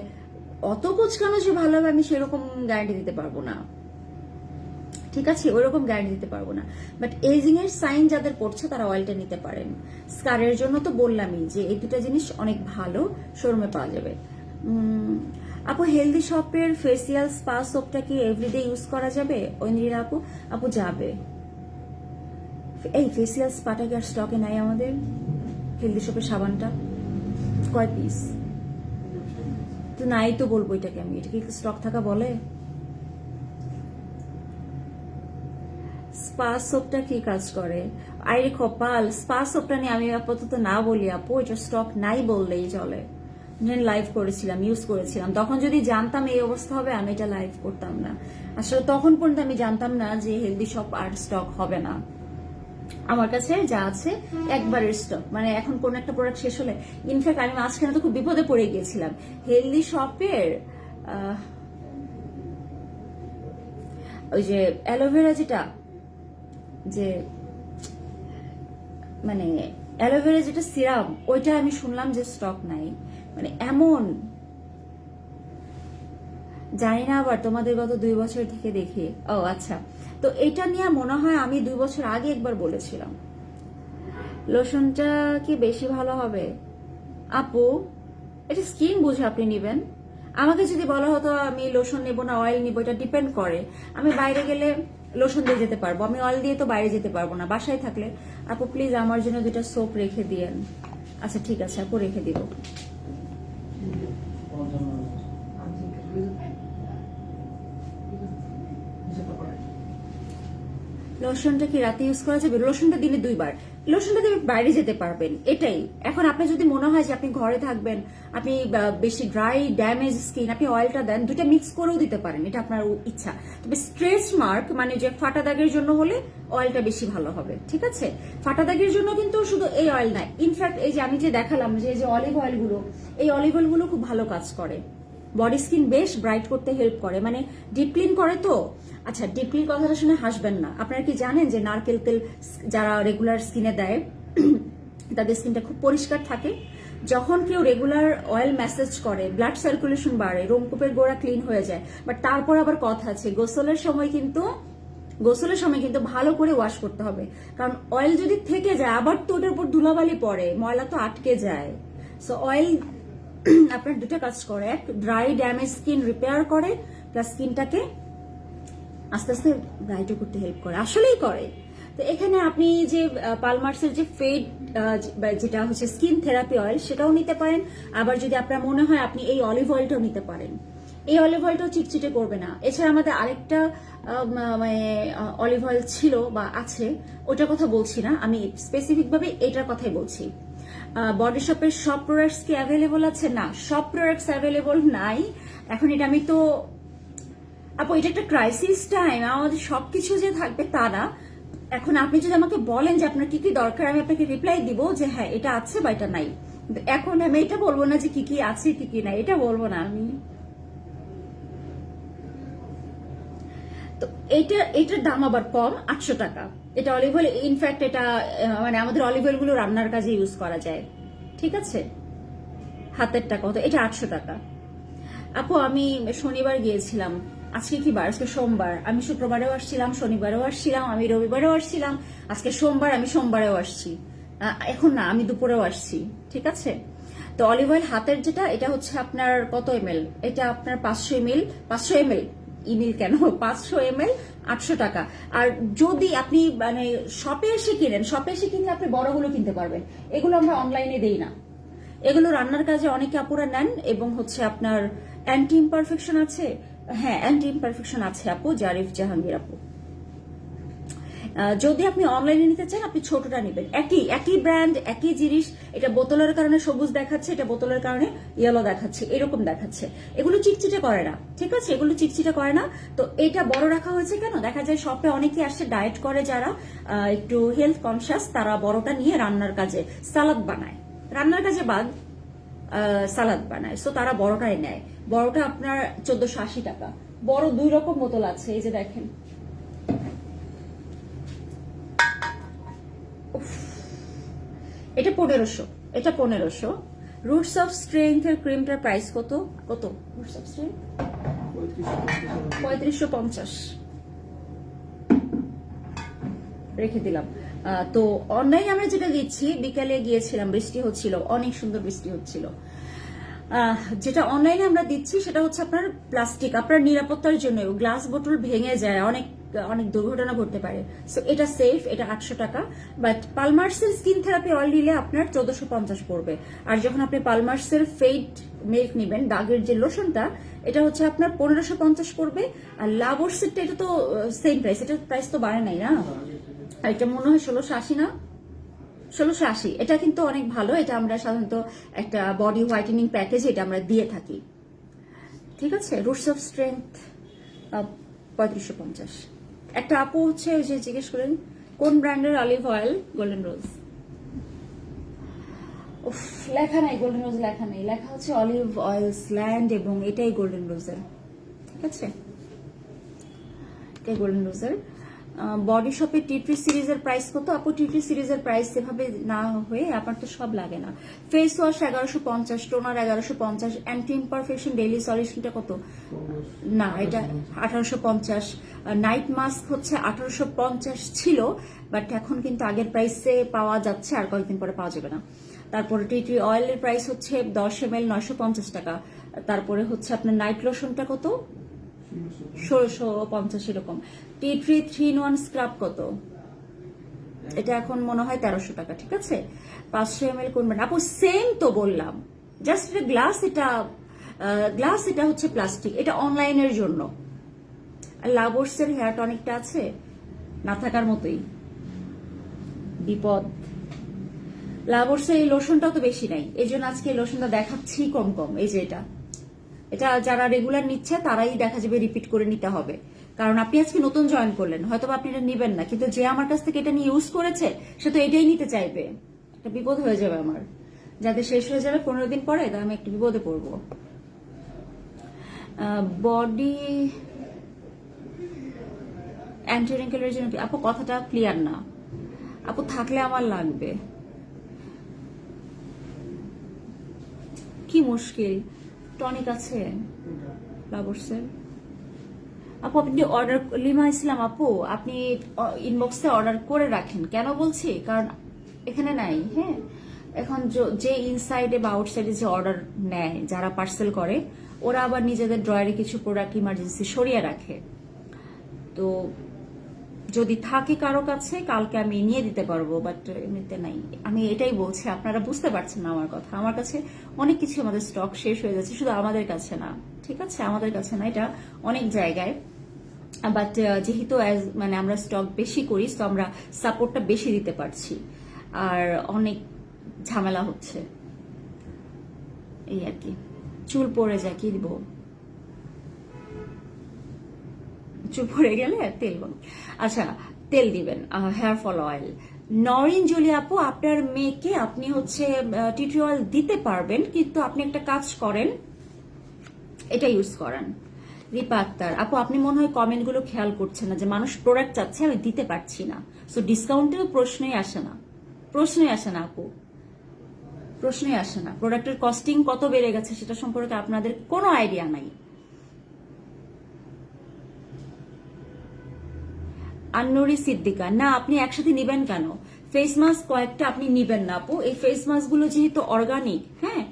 অত কুচকানো যে ভালো হবে আমি সেরকম গ্যারান্টি দিতে পারবো না, ঠিক আছে, ওইরকম গ্যারান্টি দিতে পারবো না। বাট এজিং এর সাইন যাদের পড়ছে তারা অয়েলটা নিতে পারেন। স্কারের জন্য তো বললামই যে এই দুটা জিনিস অনেক ভালো, শোরুমে পাওয়া যাবে। আপু হেলদি শপের ফেসিয়াল স্পা সোপটা কি এভরিডে ইউজ করা যাবে? ঐন্দ্রিলা আপু, আপু যাবে। এই ফেসিয়াল স্পাটা কি আর স্টকে নাই আমাদের? হেলদি শপের সাবানটা কয় পিস? তো নাই তো বলবো এটাকে আমি, এটা কি স্টক থাকা বলে? স্পা সোপটা কি কাজ করে? আইরে কপাল, স্পা সোপটা নিয়ে আমি আপাতত না বলি আপু, এটা স্টক নাই বললেই চলে। লাইভ করেছিলাম, ইউজ করেছিলাম, তখন যদি জানতাম এই অবস্থা হবে আমি এটা লাইভ করতাম না। আসলে তখন পর্যন্ত আমি জানতাম না যে হেলদি শপ আর স্টক হবে না। আমার কাছে যা আছে একবারের স্টক, মানে এখন কোন একটা প্রোডাক্ট শেষ হলে, ইনফ্যাক্ট আমি মাঝখানে তো খুব বিপদে পড়ে গিয়েছিলাম। হেলদি শপের ওই যে অ্যালোভেরা, যেটা যে মানে অ্যালোভেরা যেটা সিরাম, ওইটা আমি শুনলাম যে স্টক নাই, মানে এমন জানি না। আবার তোমাদের গত 2 বছর থেকে দেখি। ও আচ্ছা, তো এটা নিয়ে মনে হয় আমি 2 বছর আগে একবার বলেছিলাম। লোশনটা কি বেশি ভালো হবে? আপু এটা স্কিন বুঝে আপনি নিবেন। আমাকে যদি বলা হতো আমি লোশন নেবো না অয়েল নিবো, এটা ডিপেন্ড করে। আমি বাইরে গেলে লোশন দিয়ে যেতে পারবো, আমি অয়েল দিয়ে তো বাইরে যেতে পারবো না। বাসায় থাকলে আপু প্লিজ আমার জন্য 2টা সোপ রেখে দিয়েন। আচ্ছা ঠিক আছে আপু, রেখে দিব। লোশনটা কি রাতে ইউজ করা যাবে? লোশনটা দিনে 2 বার। লোশনটা দিয়ে বাইরে যেতে পারবেন, এটাই। এখন আপনি যদি মনে হয় যে আপনি ঘরে থাকবেন, আপনি বেশি ড্রাই ড্যামেজ স্কিন, আপনি অয়েলটা দেন, 2টা মিক্স করেও দিতে পারেন, এটা আপনার ইচ্ছা। তবে স্ট্রেচ মার্ক মানে যে ফাটা দাগের জন্য হলে অয়েলটা বেশি ভালো হবে, ঠিক আছে? ফাটা দাগের জন্য কিন্তু শুধু এই অয়েল নাই, ইনফ্যাক্ট এই যে আমি যে দেখালাম যে অলিভ অয়েলগুলো, এই অলিভ অয়েলগুলো খুব ভালো কাজ করে, বডি স্কিন বেশ ব্রাইট করতে হেল্প করে, মানে ডিপ ক্লিন করে তো। আচ্ছা, ডিপ ক্লিন কথাটা শুনে হাসবেন না। আপনারা কি জানেন যে নারকেল তেল যারা রেগুলার স্কিনে দেয় তাদের স্কিনটা খুব পরিষ্কার থাকে? যখন কেউ রেগুলার অয়েল ম্যাসেজ করে ব্লাড সার্কুলেশন বাড়ে, রোমকূপের গোড়া ক্লিন হয়ে যায়। বাট তারপর আবার কথা আছে, গোসলের সময় কিন্তু ভালো করে ওয়াশ করতে হবে, কারণ অয়েল যদি থেকে যায় আবার তো ওটার উপর ধুলাবালি পড়ে, ময়লা তো আটকে যায়। সো অয়েল আপনার 2টা কাজ করে, এক ড্রাই ড্যামেজ স্কিন রিপেয়ার করে, প্লাস স্কিনটাকে আস্তে আস্তে ব্রাইটও করতে হেল্প করে, আসলেই করে। তো এখানে আপনি যে পালমার্সের যে ফেড যেটা হচ্ছে স্কিন থেরাপি অয়েল, সেটাও নিতে পারেন। আবার যদি আপনার মনে হয় আপনি এই অলিভ অয়েলটাও নিতে পারেন। এই অলিভ অয়েলটাও চিটচিটে করবে না। এছাড়া আমাদের আরেকটা মানে অলিভ অয়েল ছিল বা আছে, ওটার কথা বলছি না, আমি স্পেসিফিক ভাবে এটার কথাই বলছি। বডি শপের সব প্রোডাক্টস কি অ্যাভেলেবল আছে? না, সব প্রোডাক্টস অ্যাভেলেবল নাই এখন। এটা আমি তো আপু, এটা একটা ক্রাইসিস টাইম, আমাদের সবকিছু যে থাকবে তা না। এখন আপনি যদি আমাকে বলেন যে আপনার কি কি দরকার, আমি আপনাকে রিপ্লাই দিব যে হ্যাঁ এটা আছে বা এটা নাই। এখন আমি এটা বলবো না যে কি কি আছে কি কি নাই, এটা বলবো না আমি। তো এটার দাম আবার কম, 800 টাকা। এটা অলিভ অয়েল, ইনফ্যাক্ট এটা মানে আমাদের অলিভ অয়েল গুলো রান্নার কাজে ইউজ করা যায়, ঠিক আছে? হাতের টাকা হতো, এটা 800 টাকা। আপু আমি শনিবার গিয়েছিলাম, আজকে কি বার? আজকে সোমবার। আমি শুক্রবারেও আসছিলাম, শনিবারেও আসছিলাম, আমি রবিবারেও আসছিলাম, আজকে সোমবার, আমি সোমবারেও আসছি। এখন না, আমি দুপুরেও আসছি, ঠিক আছে? তো অলিভ অয়েল হাতের যেটা, এটা হচ্ছে আপনার কত ml? এটা আপনার 500 ml, 500 ml, ইমিল কেন, 500 ml 800 টাকা। আর যদি আপনি মানে শপে এসে কিনেন, শপে এসে কিনলে আপনি বড়গুলো কিনতে পারবেন। এগুলো আমরা অনলাইনে দেই না, এগুলো রান্নার কাজে অনেকে আপুরা নেন, এবং হচ্ছে আপনার অ্যান্টি ইমপারফেকশন আছে, হ্যাঁ অ্যান্টি ইমপারফেকশন আছে আপু, জারিফ জাহাঙ্গীর আপু। যদি আপনি অনলাইনে নিতে চান আপনি ছোটটা নেবেন, একই একই ব্র্যান্ড একই জিনিস, এটা বোতলের কারণে সবুজ দেখাচ্ছে, এটা বোতলের কারণে ইয়েলো দেখাচ্ছে, এরকম দেখাচ্ছে। এগুলো চিটচিটে করে না, ঠিক আছে, এগুলো চিটচিটে করে না। তো এটা বড় রাখা হয়েছে কেন, দেখা যায় শপে অনেকে আসছে ডায়েট করে যারা একটু হেলথ কনসিয়াস, তারা বড়টা নিয়ে রান্নার কাজে সালাদ বানায়, রান্নার কাজে বাদ সালাদ বানায়, সো তারা বড়টাই নেয়। বড়টা আপনার 1480 টাকা। বড় 2 রকম বোতল আছে, এই যে দেখেন, এটা 1500, এটা 1500। রুটস অফ স্ট্রেংথ এর ক্রিমটার প্রাইস কত কত, রুটস অফ স্ট্রেংথ 3550 রেখে দিলাম। তো অনলাইনে আমরা যেটা দিচ্ছি, বিকালে গিয়েছিলাম, বৃষ্টি হচ্ছিল, অনেক সুন্দর বৃষ্টি হচ্ছিল। যেটা অনলাইনে আমরা দিচ্ছি সেটা হচ্ছে আপনার প্লাস্টিক, আপনার নিরাপত্তার জন্য। গ্লাস বোতল ভেঙে যায়, অনেক অনেক দুর্ঘটনা ঘটতে পারে, সো এটা সেফ, এটা 800 টাকা। বাট পালমার্সের স্কিন থেরাপি অয়েল নিলে আপনার 1450 পড়বে। আর যখন আপনি পালমার্সের ফেড মিল্ক নেবেন, দাগের যে লোশনটা, এটা হচ্ছে আপনার 1550 পড়বে। আর লাভোর্সেরটা, এটা তো সেম প্রাইস, এটা প্রাইস তো বাড়ে নাই না, আর এটা মনে হয় 1680 না, 1680। এটা কিন্তু অনেক ভালো, এটা আমরা সাধারণত একটা বডি হোয়াইটেনিং প্যাকেজ এটা আমরা দিয়ে থাকি, ঠিক আছে। Roots of strength 3550। একটা আপু হচ্ছে যে জিজ্ঞেস করেন কোন ব্র্যান্ডের অলিভ অয়েল, গোল্ডেন রোজ। উফ, লেখা নাই গোল্ডেন রোজ, লেখা নেই, লেখা হচ্ছে অলিভ অয়েলস ল্যান্ড, এবং এটাই গোল্ডেন রোজের, ঠিক আছে, এটাই গোল্ডেন রোজের। বডি শপে টি3 সিরিজের প্রাইস কত আপু? টি3 সিরিজের প্রাইস সেভাবে না হয়ে আপনার তো সব লাগে না। Face wash 1150, toner 1150, anti imperfection daily সলিউশনটা কত, না এটা 1850। নাইট মাস্ক হচ্ছে 1850 ছিল, বাট এখন কিন্তু আগের প্রাইসে পাওয়া যাচ্ছে, আর কয়েকদিন পরে পাওয়া যাবে না। তারপরে টি3 অয়েলের প্রাইস হচ্ছে 10 ml 950 টাকা। তারপরে হচ্ছে আপনার নাইট লোশনটা কত, 1650 এরকম। টি3 3-in-1 স্ক্রাব কত, এটা এখন মনে হয় 1300 টাকা, ঠিক আছে। 500 ml কোন ব্র্যান্ড আপু? সেম তো বললাম, জাস্ট এটা গ্লাস, এটা গ্লাস, এটা হচ্ছে প্লাস্টিক, এটা অনলাইনের জন্য। আর লাভোর্সের হেয়ার টনিকটা আছে, না থাকার মতোই বিপদ। লাভোর্সের এই লোশনটাও তো বেশি নাই, এই জন্য আজকে এই লোশনটা দেখাচ্ছি কম কম। এই যে এটা, এটা যারা রেগুলার নিচ্ছে তারাই দেখা যাবে রিপিট করে নিতে হবে, কারণ আপনি আজকে নতুন জয়েন করলেন, হয়তো আপনি এটা নিবেন না, কিন্তু যে আমার কাছ থেকে এটা নিয়ে ইউজ করেছে সে তো এটাই নিতে চাইবে। একটা বিপদ হয়ে যাবে আমার, যাতে শেষ হয়ে যাবে 15 দিন পরে, তা আমি একটু বিপদে পড়বো। বডি অ্যান্টি রিঙ্কেলের জন্য আপু কথাটা ক্লিয়ার না আপু, থাকলে আমার লাগবে, কি মুশকিল। টনিক আছে লাভোর্সের আপু, আপনি অর্ডার, লিমা ইসলাম আপু আপনি ইনবক্সে অর্ডার করে রাখেন। কেন বলছি, কারণ এখানে নাই, হ্যাঁ এখন যে ইনসাইডে বা আউটসাইডে যে অর্ডার নেয়, যারা পার্সেল করে, ওরা আবার নিজেদের ড্রয়ারে কিছু প্রোডাক্ট ইমার্জেন্সি সরিয়ে রাখে। তো যদি থাকে কারো কাছে কালকে আমি নিয়ে দিতে পারবো, বাট এমনিতে নাই। আমি এটাই বলছি, আপনারা বুঝতে পারছেন না আমার কথা। আমার কাছে অনেক কিছু, আমাদের স্টক শেষ হয়ে যাচ্ছে, শুধু আমাদের কাছে না, ঠিক আছে, আমাদের কাছে না, এটা অনেক জায়গায়। বাট যেহেতু মানে আমরা স্টক বেশি করি, তো আমরা সাপোর্টটা বেশি দিতে পারছি, আর অনেক ঝামেলা হচ্ছে, এই আর কি। চুল পড়ে যায়, কি দিব, চুল পড়ে গেলে তেল, আচ্ছা তেল দিবেন, hair fall oil. Norin Jolly আপু, আপনার মেয়েকে আপনি হচ্ছে টি3 অয়েল দিতে পারবেন, কিন্তু আপনি একটা কাজ করেন, এটা ইউজ করেন। রিপা আক্তার আপু, আপনি মনে হয় কমেন্টগুলো খেয়াল করছেন না, যে মানুষ প্রোডাক্ট চাচ্ছে আমি দিতে পারছি না, সো ডিসকাউন্টের প্রশ্নই আসে না, প্রশ্নই আসে না আপু, প্রশ্নই আসে না। প্রোডাক্টের কস্টিং কত বেড়ে গেছে সেটা সম্পর্কে আপনাদের কোনো আইডিয়া নাই। আন্নুরি সিদ্দিকা, না আপনি একসাথে নিবেন কেন? ফেস মাস্ক কয়েকটা আপনি নিবেন না আপু, এই ফেস মাস্ক গুলো যেহেতু অর্গানিক, হ্যাঁ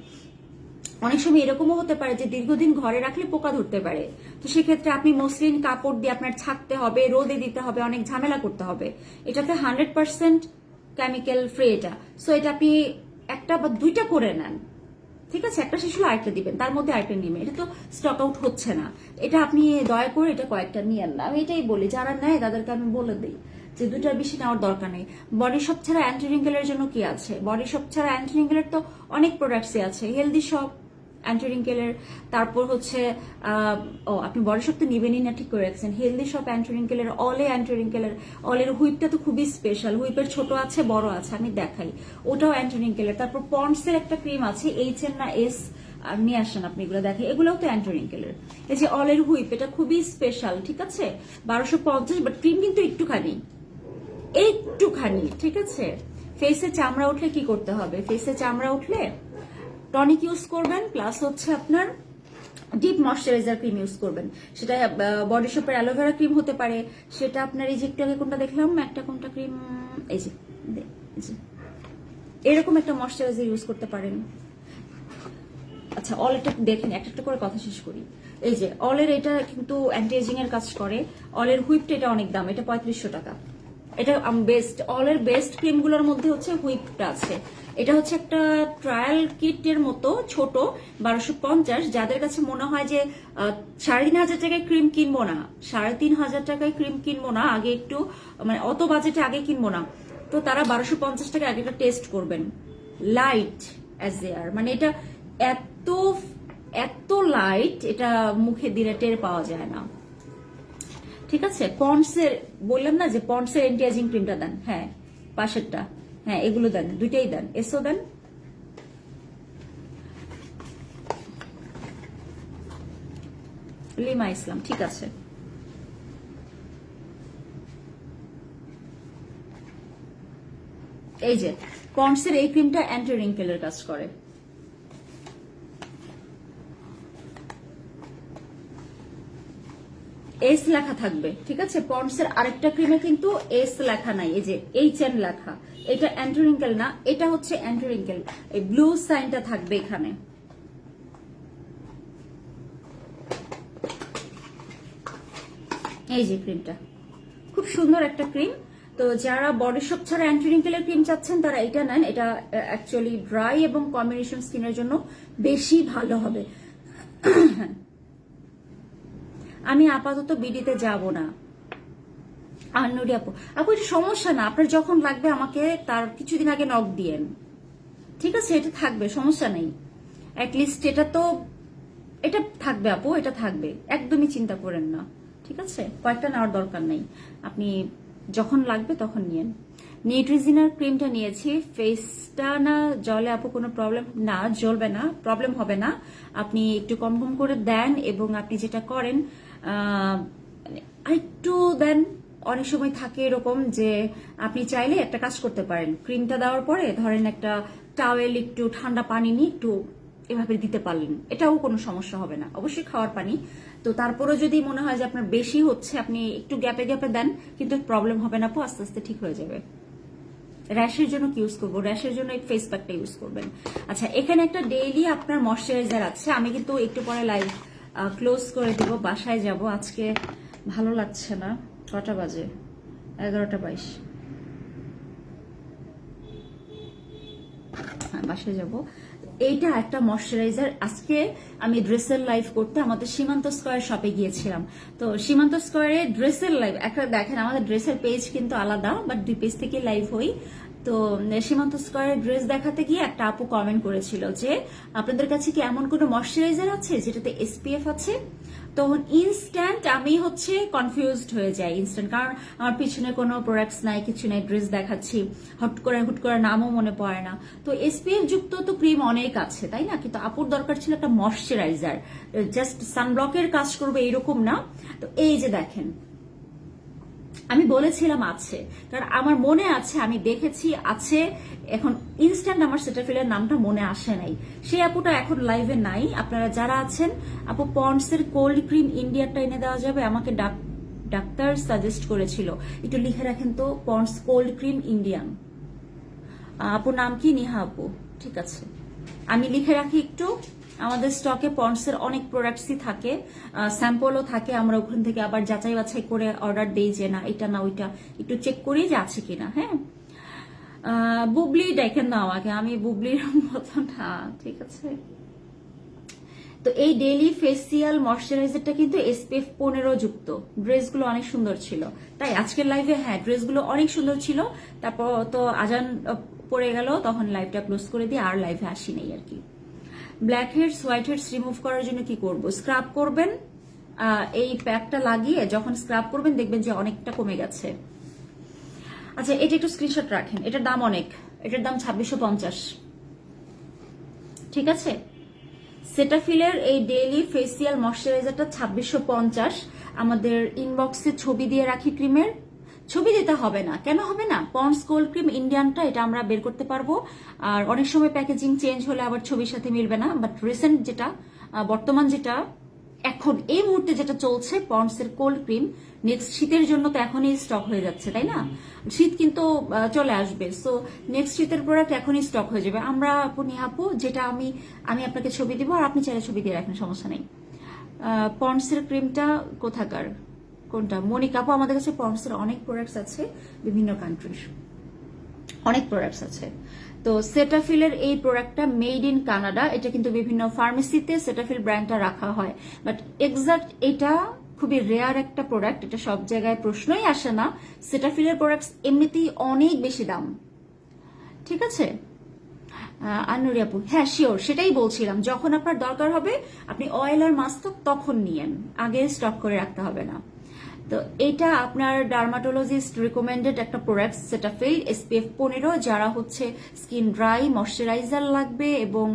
অনেক সময় এরকমও হতে পারে যে দীর্ঘদিন ঘরে রাখলে পোকা ধরতে পারে, তো সেক্ষেত্রে আপনি মসলিন কাপড় দিয়ে আপনার ছাকতে হবে, রোদে দিতে হবে, অনেক ঝামেলা করতে হবে। এটাতে 100% কেমিক্যাল ফ্রি এটা, সো এটা আপনি একটা বা দুইটা করে নেন, ঠিক আছে, একটা শেষ হলো আরেকটা দিবেন, তার মধ্যে আরেকটা নেবেন। এটা তো স্টক আউট হচ্ছে না, এটা আপনি দয়া করে এটা কয়েকটা নিয়েন না। আমি এটাই বলি, যারা নেয় তাদেরকে আমি বলে দিই যে দুটার বেশি নেওয়ার দরকার নেই। বডি শপ ছাড়া অ্যান্টি রিঙ্কেলের জন্য কি আছে? বডি শপ ছাড়া অ্যান্টি রিঙ্কেলের তো অনেক প্রোডাক্টসই আছে। হেলদি শপ অ্যান্টি রিঙ্কেলের, তারপর হচ্ছে আপনি বডি শপ তো নিবেনই না, ঠিক করে রাখছেন। হেলদি শপ অ্যান্টি রিঙ্কেলের, অলে অ্যান্টি রিঙ্কেলের। অলের হুইপটা তো খুবই স্পেশাল, হুইপের ছোট আছে বড় আছে, আমি দেখাই, ওটাও অ্যান্টি রিঙ্কেলের। তারপর পন্ডসের একটা ক্রিম আছে, এইচ এর না এস, নিয়ে আসেন আপনি, এগুলো দেখেন, এগুলোও তো অ্যান্টি রিঙ্কেলের। এই যে অলের হুইপ, এটা খুবই স্পেশাল, ঠিক আছে, 1250, বাট ক্রিম কিন্তু একটুখানি, ঠিক আছে। ফেসে চামড়া উঠলে কি করতে হবে? ফেসে চামড়া উঠলে টনিক ইউজ করবেন, প্লাস হচ্ছে আপনার ডিপ ময়শ্চারাইজার ক্রিম ইউজ করবেন। সেটা বডি শপের অ্যালোভেরা ক্রিম হতে পারে, সেটা আপনার এই যে একটু আগে কোনটা দেখলাম, একটা কোনটা ক্রিম, এই যে এরকম একটা ময়শ্চারাইজার ইউজ করতে পারেন। আচ্ছা, অল এটা দেখেন, একটা একটা করে কথা শেষ করি। এই যে অলের এটা কিন্তু অ্যান্টি এজিং এর কাজ করে। অলের হুইপটা এটা অনেক দাম, এটা 3500 টাকা। এটা বেস্ট, অলের বেস্ট ক্রিমগুলোর মধ্যে হচ্ছে হুইপটা আছে। এটা হচ্ছে একটা ট্রায়াল কিটের মতো ছোট, 1250। যাদের কাছে মনে হয় যে 3500 টাকায় ক্রিম কিনবো না, 3500 টাকায় ক্রিম কিনবো না, আগে একটু মানে অত বাজেটে আগে কিনবো না, তো তারা 1250 টাকা আগে একটা টেস্ট করবেন। লাইট অ্যাজ দে আর, মানে এটা এত এত লাইট, এটা মুখে দিলে টের পাওয়া যায় না, ঠিক আছে। পন্ডসের বললাম না যে পন্ডসের অ্যান্টি এজিং ক্রিমটা দেন, হ্যাঁ পাশেরটা, হ্যাঁ এগুলো দেন, দুইটাই দেন, এসও দেন। লিমা ইসলাম, ঠিক আছে। এই যে পন্ডসের এই ক্রিমটা অ্যান্টি রিঙ্কেলের কাজ করে। এস লেখা থাকবে, ঠিক আছে। পন্ডসের আরেকটা ক্রিমে কিন্তু এস লেখা নাই, এই যে এইচ এন লেখা, এটা অ্যান্টি রিঙ্কেল না, এটা হচ্ছে অ্যান্টি রিঙ্কেল। এই ব্লু সাইনটা থাকবে এখানে। এই যে ক্রিমটা খুব সুন্দর একটা ক্রিম। তো যারা বডি শপ ছাড়া অ্যান্টি রিঙ্কেলের ক্রিম চাচ্ছেন তারা এটা নেন। এটা অ্যাকচুয়ালি ড্রাই এবং কম্বিনেশন স্কিনের জন্য বেশি ভালো হবে। আমি আপাতত বিডিতে যাব না। আর নুরি আপু, এটা সমস্যা না, আপনার যখন লাগবে আমাকে তার কিছুদিন আগে নক দিয়েন, ঠিক আছে। এটা থাকবে, সমস্যা নেই। অ্যাটলিস্ট এটা থাকবে আপু, এটা থাকবে, একদমই চিন্তা করেন না, ঠিক আছে। কয়েকটা নেওয়ার দরকার নেই, আপনি যখন লাগবে তখন নিয়েন। নিউট্রিজিনার ক্রিমটা নিয়েছি, ফেসটা না জলে আপু কোনো প্রবলেম না, জ্বলবে না, প্রবলেম হবে না। আপনি একটু কম কম করে দেন, এবং আপনি যেটা করেন আরেকটু দেন। অনেক সময় থাকে এরকম যে আপনি চাইলে একটা কাজ করতে পারেন, ক্রিমটা দেওয়ার পরে ধরেন একটা টাওয়েল একটু ঠান্ডা পানি নিয়ে একটু এভাবে দিতে পারলেন, এটাও কোনো সমস্যা হবে না। অবশ্যই খাওয়ার পানি, তো তারপরেও যদি মনে হয় যে আপনার বেশি হচ্ছে, আপনি একটু গ্যাপে গ্যাপে দেন, কিন্তু প্রবলেম হবে না, আস্তে আস্তে ঠিক হয়ে যাবে। র্যাশের জন্য কি ইউজ করবো? র্যাশের জন্য এই ফেস প্যাকটা ইউজ করবেন। আচ্ছা, এখানে একটা ডেইলি আপনার ময়শ্চারাইজার আছে। আমি কিন্তু একটু পরে লাইভ ক্লোজ করে দিব, বাসায় যাব। আজকে ভালো লাগছে না। কটা বাজে? 11:22। বাসায় যাব। এইটা একটা ময়শ্চারাইজার। আজকে আমি ড্রেসের লাইভ করতে আমাদের সীমান্ত স্কয়ার শপে গিয়েছিলাম। তো সীমান্ত স্কয়ারে ড্রেসের লাইভ একটা দেখেন, আমাদের ড্রেসের পেজ কিন্তু আলাদা, বাট দুই পেজ থেকে লাইভ হই। তো সীমান্ত স্কয়ারের ড্রেস দেখাতে গিয়ে একটা আপু কমেন্ট করেছিল যে আপনাদের কাছে কি এমন কোনো ময়শ্চারাইজার আছে যেটাতে এসপিএফ আছে? তখন ইনস্ট্যান্ট আমি হচ্ছে কনফিউজড হয়ে যাই ইনস্ট্যান্ট, কারণ আমার পিছনে কোনো প্রোডাক্টস নাই, কিছু নাই, ড্রেস দেখাচ্ছি, হুট করে নামও মনে পড়ে না। তো এসপিএফ যুক্ত তো ক্রিম অনেক আছে, তাই না? কিন্তু আপুর দরকার ছিল একটা ময়শ্চারাইজার, জাস্ট সানব্লকের কাজ করবে এরকম না। তো এই যে দেখেন, আমি বলেছিলাম আছে, কারণ আমার মনে আছে, আমি দেখেছি আছে। এখন ইনস্ট্যান্ট আমার সেটাফিলের নামটা মনে আসে নাই। সেই আপুটা এখন লাইভে নাই। আপনারা যারা আছেন, আপু পন্ডসের কোল্ড ক্রিম ইন্ডিয়ারটা এনে দেওয়া যাবে? আমাকে ডাক্তার সাজেস্ট করেছিল, একটু লিখে রাখেন তো, পন্ডস কোল্ড ক্রিম ইন্ডিয়ান। আপুর নাম কি? নিহা আপু, ঠিক আছে, আমি লিখে রাখি একটু। আমাদের স্টকে পন্ডসের অনেক প্রোডাক্টসই থাকে, স্যাম্পলও থাকে, আমরা ওখান থেকে আবার যাচাই বাছাই করে অর্ডার দিই যে না এটা না ওইটা, একটু চেক করি যে আছে কিনা। হ্যাঁ, বুবলি দেখেন না আমাকে, আমি বুবলির মতো না, ঠিক আছে। তো এই ডেইলি ফেসিয়াল ময়শ্চারাইজারটা কিন্তু SPF 15 যুক্ত। ড্রেসগুলো অনেক সুন্দর ছিল, তাই আজকের লাইভে হ্যাঁ ড্রেসগুলো অনেক সুন্দর ছিল। তারপর তো আজান পড়ে গেল, তখন লাইভটা ক্লোজ করে দিয়ে আর লাইভে আসি নাই আর কি। Blackheads whiteheads remove করার জন্য কি করব? স্ক্রাব করবেন, এই প্যাকটা লাগিয়ে যখন স্ক্রাব করবেন দেখবেন যে অনেকটা কমে গেছে। আচ্ছা, এটা একটু স্ক্রিনশট রাখেন, এটার দাম অনেক, এটার দাম 2650, ঠিক আছে। সেটাফিলের এই ডেইলি ফেসিয়াল ময়শ্চারাইজারটা 2650। আমাদের ইনবক্সে ছবি দিয়ে রাখি ক্রিমের, ছবি দিতে হবে না, কেন হবে না? পন্ডস কোল্ড ক্রিম ইন্ডিয়ানটা, এটা আমরা বের করতে পারবো। আর অনেক সময় প্যাকেজিং চেঞ্জ হলে আবার ছবির সাথে মিলবে না, বাট রিসেন্ট যেটা বর্তমান যেটা এখন এই মুহূর্তে যেটা চলছে পন্ডস এর কোল্ড ক্রিম, নেক্সট শীতের জন্য তো এখনই স্টক হয়ে যাচ্ছে, তাই না? শীত কিন্তু চলে আসবে, সো নেক্সট শীতের প্রোডাক্ট এখনই স্টক হয়ে যাবে। আমরা আপু যেটা আমি আপনাকে ছবি দিব, আর আপনি চাইলে ছবি দিয়ে রাখেন, সমস্যা নেই। পন্ডস এর ক্রিমটা কোথাকার, কোনটা? মনিকা আপু, আমাদের কাছে পন্ডস এর অনেক প্রোডাক্টস আছে, বিভিন্ন কান্ট্রির অনেক প্রোডাক্টস আছে। তো সেটাফিলের এই প্রোডাক্টটা মেড ইন কানাডা, এটা কিন্তু বিভিন্ন ফার্মেসিতে সেটাফিল ব্র্যান্ডটা রাখা হয়, বাট এক্সাক্ট এটা খুবই রেয়ার একটা প্রোডাক্ট, এটা সব জায়গায় প্রশ্নই আসে না। সেটাফিলের প্রোডাক্টস এমনিতেই অনেক বেশি দাম, ঠিক আছে। আনুরি আপু, হ্যাঁ শিওর, সেটাই বলছিলাম, যখন আপনার দরকার হবে আপনি অয়েল আর মাস্ক তখন নিয়েন, আগে স্টক করে রাখতে হবে না। তো এটা আপনার ডার্মাটোলজিস্ট রিকমেন্ডেড একটা প্রোডাক্ট, সেটাফিল SPF 15, যারা হচ্ছে স্কিন ড্রাই, ময়শ্চারাইজার লাগবে এবং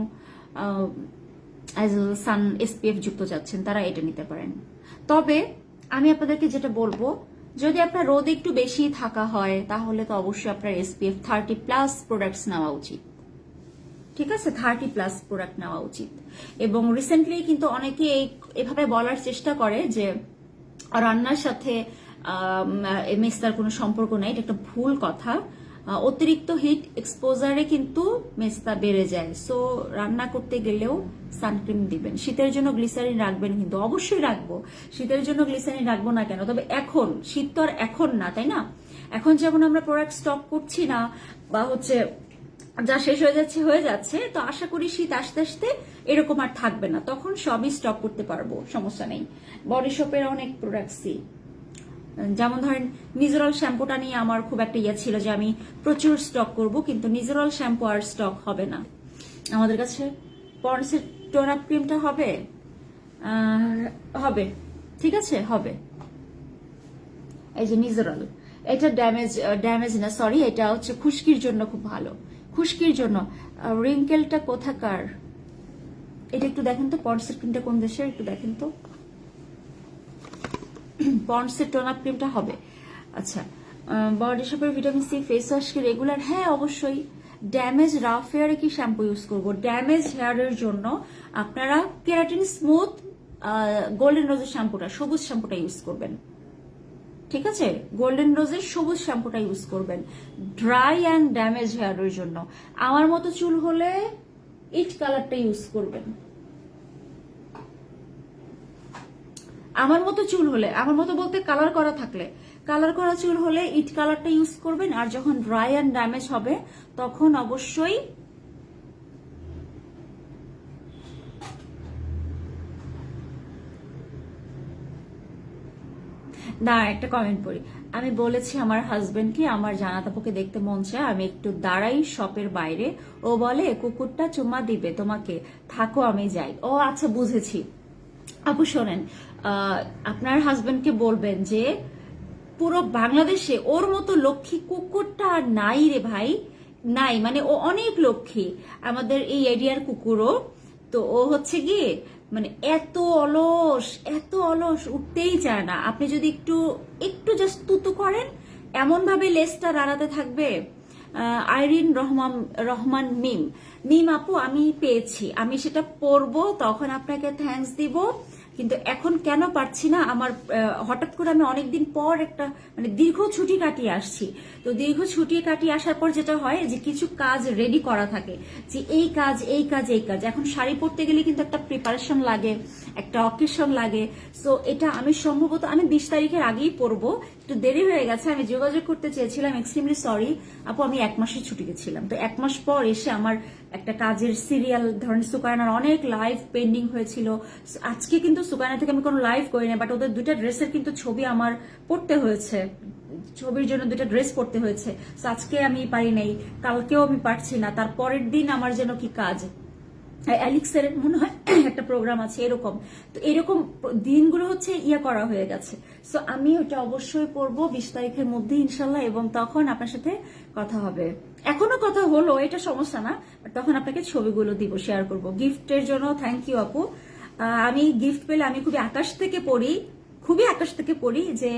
সান SPF যুক্ত যাচ্ছেন, তারা এটা নিতে পারেন। তবে আমি আপনাদেরকে যেটা বলবো, যদি আপনার রোদ একটু বেশি থাকা হয় তাহলে তো অবশ্যই আপনার SPF 30+ প্রোডাক্টস নেওয়া উচিত, ঠিক আছে। 30+ প্রোডাক্ট নেওয়া উচিত। এবং রিসেন্টলি কিন্তু অনেকে এভাবে বলার চেষ্টা করে যে রান্নার সাথে মেস্তার কোনো সম্পর্ক নাই, এটা একটা ভুল কথা। অতিরিক্ত হিট এক্সপোজারে কিন্তু মেস্তা বেড়ে যায়, সো রান্না করতে গেলেও সানক্রিম দিবেন। শীতের জন্য গ্লিসারিন রাখবেন, কিন্তু অবশ্যই রাখবো, শীতের জন্য গ্লিসারিন রাখবো না কেন? তবে এখন শীত তো আর এখন না, তাই না? এখন যেমন আমরা প্রোডাক্ট স্টক করছি না, বা হচ্ছে যা শেষ হয়ে যাচ্ছে, তো আশা করি শীত আসতে আসতে এরকম আর থাকবে না, তখন সবই স্টক করতে পারবো, সমস্যা নেই। বডি শপের অনেক প্রোডাক্টসই, যেমন ধরেন নিজেরাল শ্যাম্পুটা নিয়ে আমার খুব একটা ইয়ে ছিল যে আমি প্রচুর স্টক করব, কিন্তু নিজেরাল শ্যাম্পু আর স্টক হবে না আমাদের কাছে। পন্ডসের টোন আপ ক্রিমটা হবে, হবে, ঠিক আছে, হবে। এই যে নিজেরাল, এটা ড্যামেজ না, সরি, এটা হচ্ছে খুশকির জন্য খুব ভালো, খুশকির জন্য। রিঙ্কেলটা কোথাকার, এটা একটু দেখেন তো, পন্ডসের ক্রিমটা কোন দেশের, একটু দেখেন তো। পন্ডসের টোন আপ ক্রিমটা হবে। আচ্ছা, বডি শপের ভিটামিন সি ফেস ওয়াশ কি রেগুলার? হ্যাঁ অবশ্যই। ড্যামেজ রাফ হেয়ারে কি শ্যাম্পু ইউজ করব? ড্যামেজ হেয়ারের জন্য আপনারা কেরাটিন স্মুথ গোল্ডেন রোজের শ্যাম্পুটা, সবুজ শ্যাম্পুটা ইউজ করবেন, ঠিক আছে। গোল্ডেন রোজের সবুজ শ্যাম্পুটা ইউজ করবেন ড্রাই অ্যান্ড ড্যামেজ হেয়ারের জন্য। আমার মতো চুল হলে ইট কালারটা ইউজ করবেন, আমার মতো চুল হলে, আমার মতো বলতে কালার করা থাকলে, কালার করা চুল হলে ইট কালারটা ইউজ করবেন। আর যখন ড্রাই অ্যান্ড ড্যামেজ হবে তখন অবশ্যই একটা কমেন্ট পড়ি। আমি বলেছি আমার হাজবেন্ডকে আমার জানাত আপুকে দেখতে মন চায়, আমি একটু দাঁড়াই শপের বাইরে, ও বলে কুকুরটা চুম্মা দিবে তোমাকে, থাকো আমি যাই। ও আচ্ছা, বুঝেছি। আপু শোনেন, আপনার হাজবেন্ডকে বলবেন যে পুরো বাংলাদেশে ওর মতো লক্ষ্মী কুকুরটা আর নাই রে ভাই, নাই, মানে ও অনেক লক্ষ্মী, আমাদের এই এরিয়ার কুকুরও। তো ও হচ্ছে গিয়ে মানে এত অলস, এত অলস, উঠতেই চায় না। আপনি যদি একটু একটু জাস্ট তুতু করেন, এমন ভাবে লেজটা দাঁড়াতে থাকবে। আইরিন রহমান মিম আপু আমি পেয়েছি, আমি সেটা পরবো, তখন আপনাকে থ্যাঙ্কস দিব। কিন্তু এখন কেন পারছি না, আমার হঠাৎ করে আমি অনেকদিন পর একটা মানে দীর্ঘ ছুটি কাটিয়ে আসছি। তো দীর্ঘ ছুটি কাটিয়ে আসার পর যেটা হয় যে কিছু কাজ রেডি করা থাকে, যে এই কাজ এই কাজ এই কাজ। এখন শাড়ি পরতে গেলে কিন্তু একটা প্রিপারেশন লাগে, একটা অকেশন লাগে। সো এটা আমি সম্ভবত আমি 20 তারিখের আগেই পরবো, একটু দেরি হয়ে গেছে। আমি যোগাযোগ করতে চেয়েছিলাম, এক্সট্রিমলি সরি আপু, আমি 1 মাসের ছুটি গেছিলাম। তো 1 মাস পর এসে আমার একটা কাজের সিরিয়াল, ধরেন সুকায়নার অনেক লাইভ পেন্ডিং হয়েছিল। আজকে কিন্তু সুকায়না থেকে আমি কোনো লাইভ করি না, বাট ওদের 2টা ড্রেসের কিন্তু ছবি আমার পড়তে হয়েছে, ছবির জন্য 2টা ড্রেস পড়তে হয়েছে। আজকে আমি পারি নাই, কালকেও আমি পারছি না, তার পরের দিন আমার যেন কি কাজ, অ্যালেক্সের মনে হয় একটা প্রোগ্রাম আছে এরকম। তো এরকম দিনগুলো হচ্ছে করা হয়ে গেছে। সো আমি ওটা অবশ্যই পড়বো 20 তারিখের মধ্যে ইনশাল্লাহ, এবং তখন আপনার সাথে কথা হবে। এখনো কথা হলো, এটা সমস্যা না, তখন আপনাকে ছবিগুলো দিব, শেয়ার করব। গিফটের জন্য থ্যাংক ইউ আপু। আমি গিফট পেলে আমি খুবই আকাশ থেকে পড়ি, যে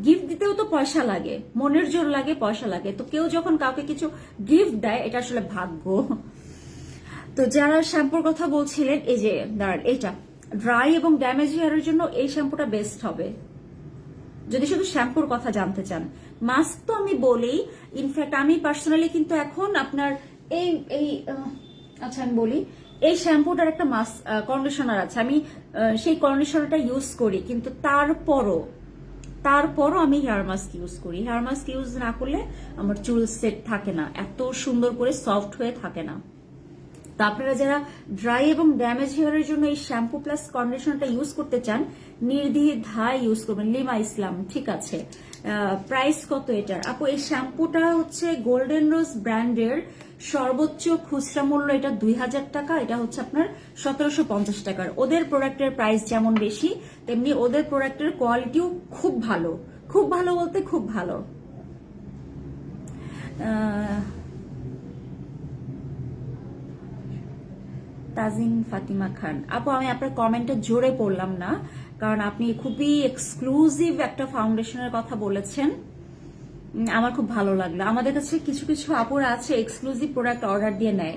গিফট দিতেও তো পয়সা লাগে, মনের জোর লাগে, পয়সা লাগে। তো কেউ যখন কাউকে কিছু গিফট দেয়, এটা আসলে ভাগ্য। তো যারা শ্যাম্পুর কথা বলছিলেন, এই যে দাঁড়ান, এটা ড্রাই এবং ড্যামেজ হেয়ারের জন্য এই শ্যাম্পুটা বেস্ট হবে, যদি শুধু শ্যাম্পুর কথা জানতে চান। মাস্ক তো আমি বলি, ইনফ্যাক্ট আমি পার্সোনালি কিন্তু এখন আপনার এই এই আচ্ছা আমি বলি, এই শ্যাম্পুটার একটা মাস্ক কন্ডিশনার আছে, আমি সেই কন্ডিশনারটা ইউজ করি, কিন্তু তারপরও আমি হেয়ার মাস্ক ইউজ করি। হেয়ার মাস্ক ইউজ না করলে আমার চুল সেট থাকে না, এত সুন্দর করে সফট হয়ে থাকে না। তো আপনারা যারা ড্রাই এবং ড্যামেজ হেয়ারের জন্য এই শ্যাম্পু প্লাস কন্ডিশনারটা ইউজ করতে চান, নির্দ্বিধায় ইউজ করবেন। লিমা ইসলাম, ঠিক আছে। প্রাইস কত এটার আপু? এই শ্যাম্পুটা হচ্ছে গোল্ডেন রোজ ব্র্যান্ডের, সর্বোচ্চ খুচরা মূল্য এটা 2000 টাকা, এটা হচ্ছে আপনার 1750 টাকার। ওদের প্রোডাক্টের প্রাইস যেমন বেশি, তেমনি ওদের প্রোডাক্টের কোয়ালিটিও খুব ভালো, খুব ভালো বলতে খুব ভালো। তাজিন ফাতিমা খান আপু, আমি আপনার কমেন্টে জোরে পড়লাম না, কারণ আপনি খুবই এক্সক্লুসিভ একটা ফাউন্ডেশনের কথা বলেছেন, আমার খুব ভালো লাগলো। আমাদের কাছে কিছু কিছু আপুরা আছে এক্সক্লুসিভ প্রোডাক্ট অর্ডার দিয়ে নেয়,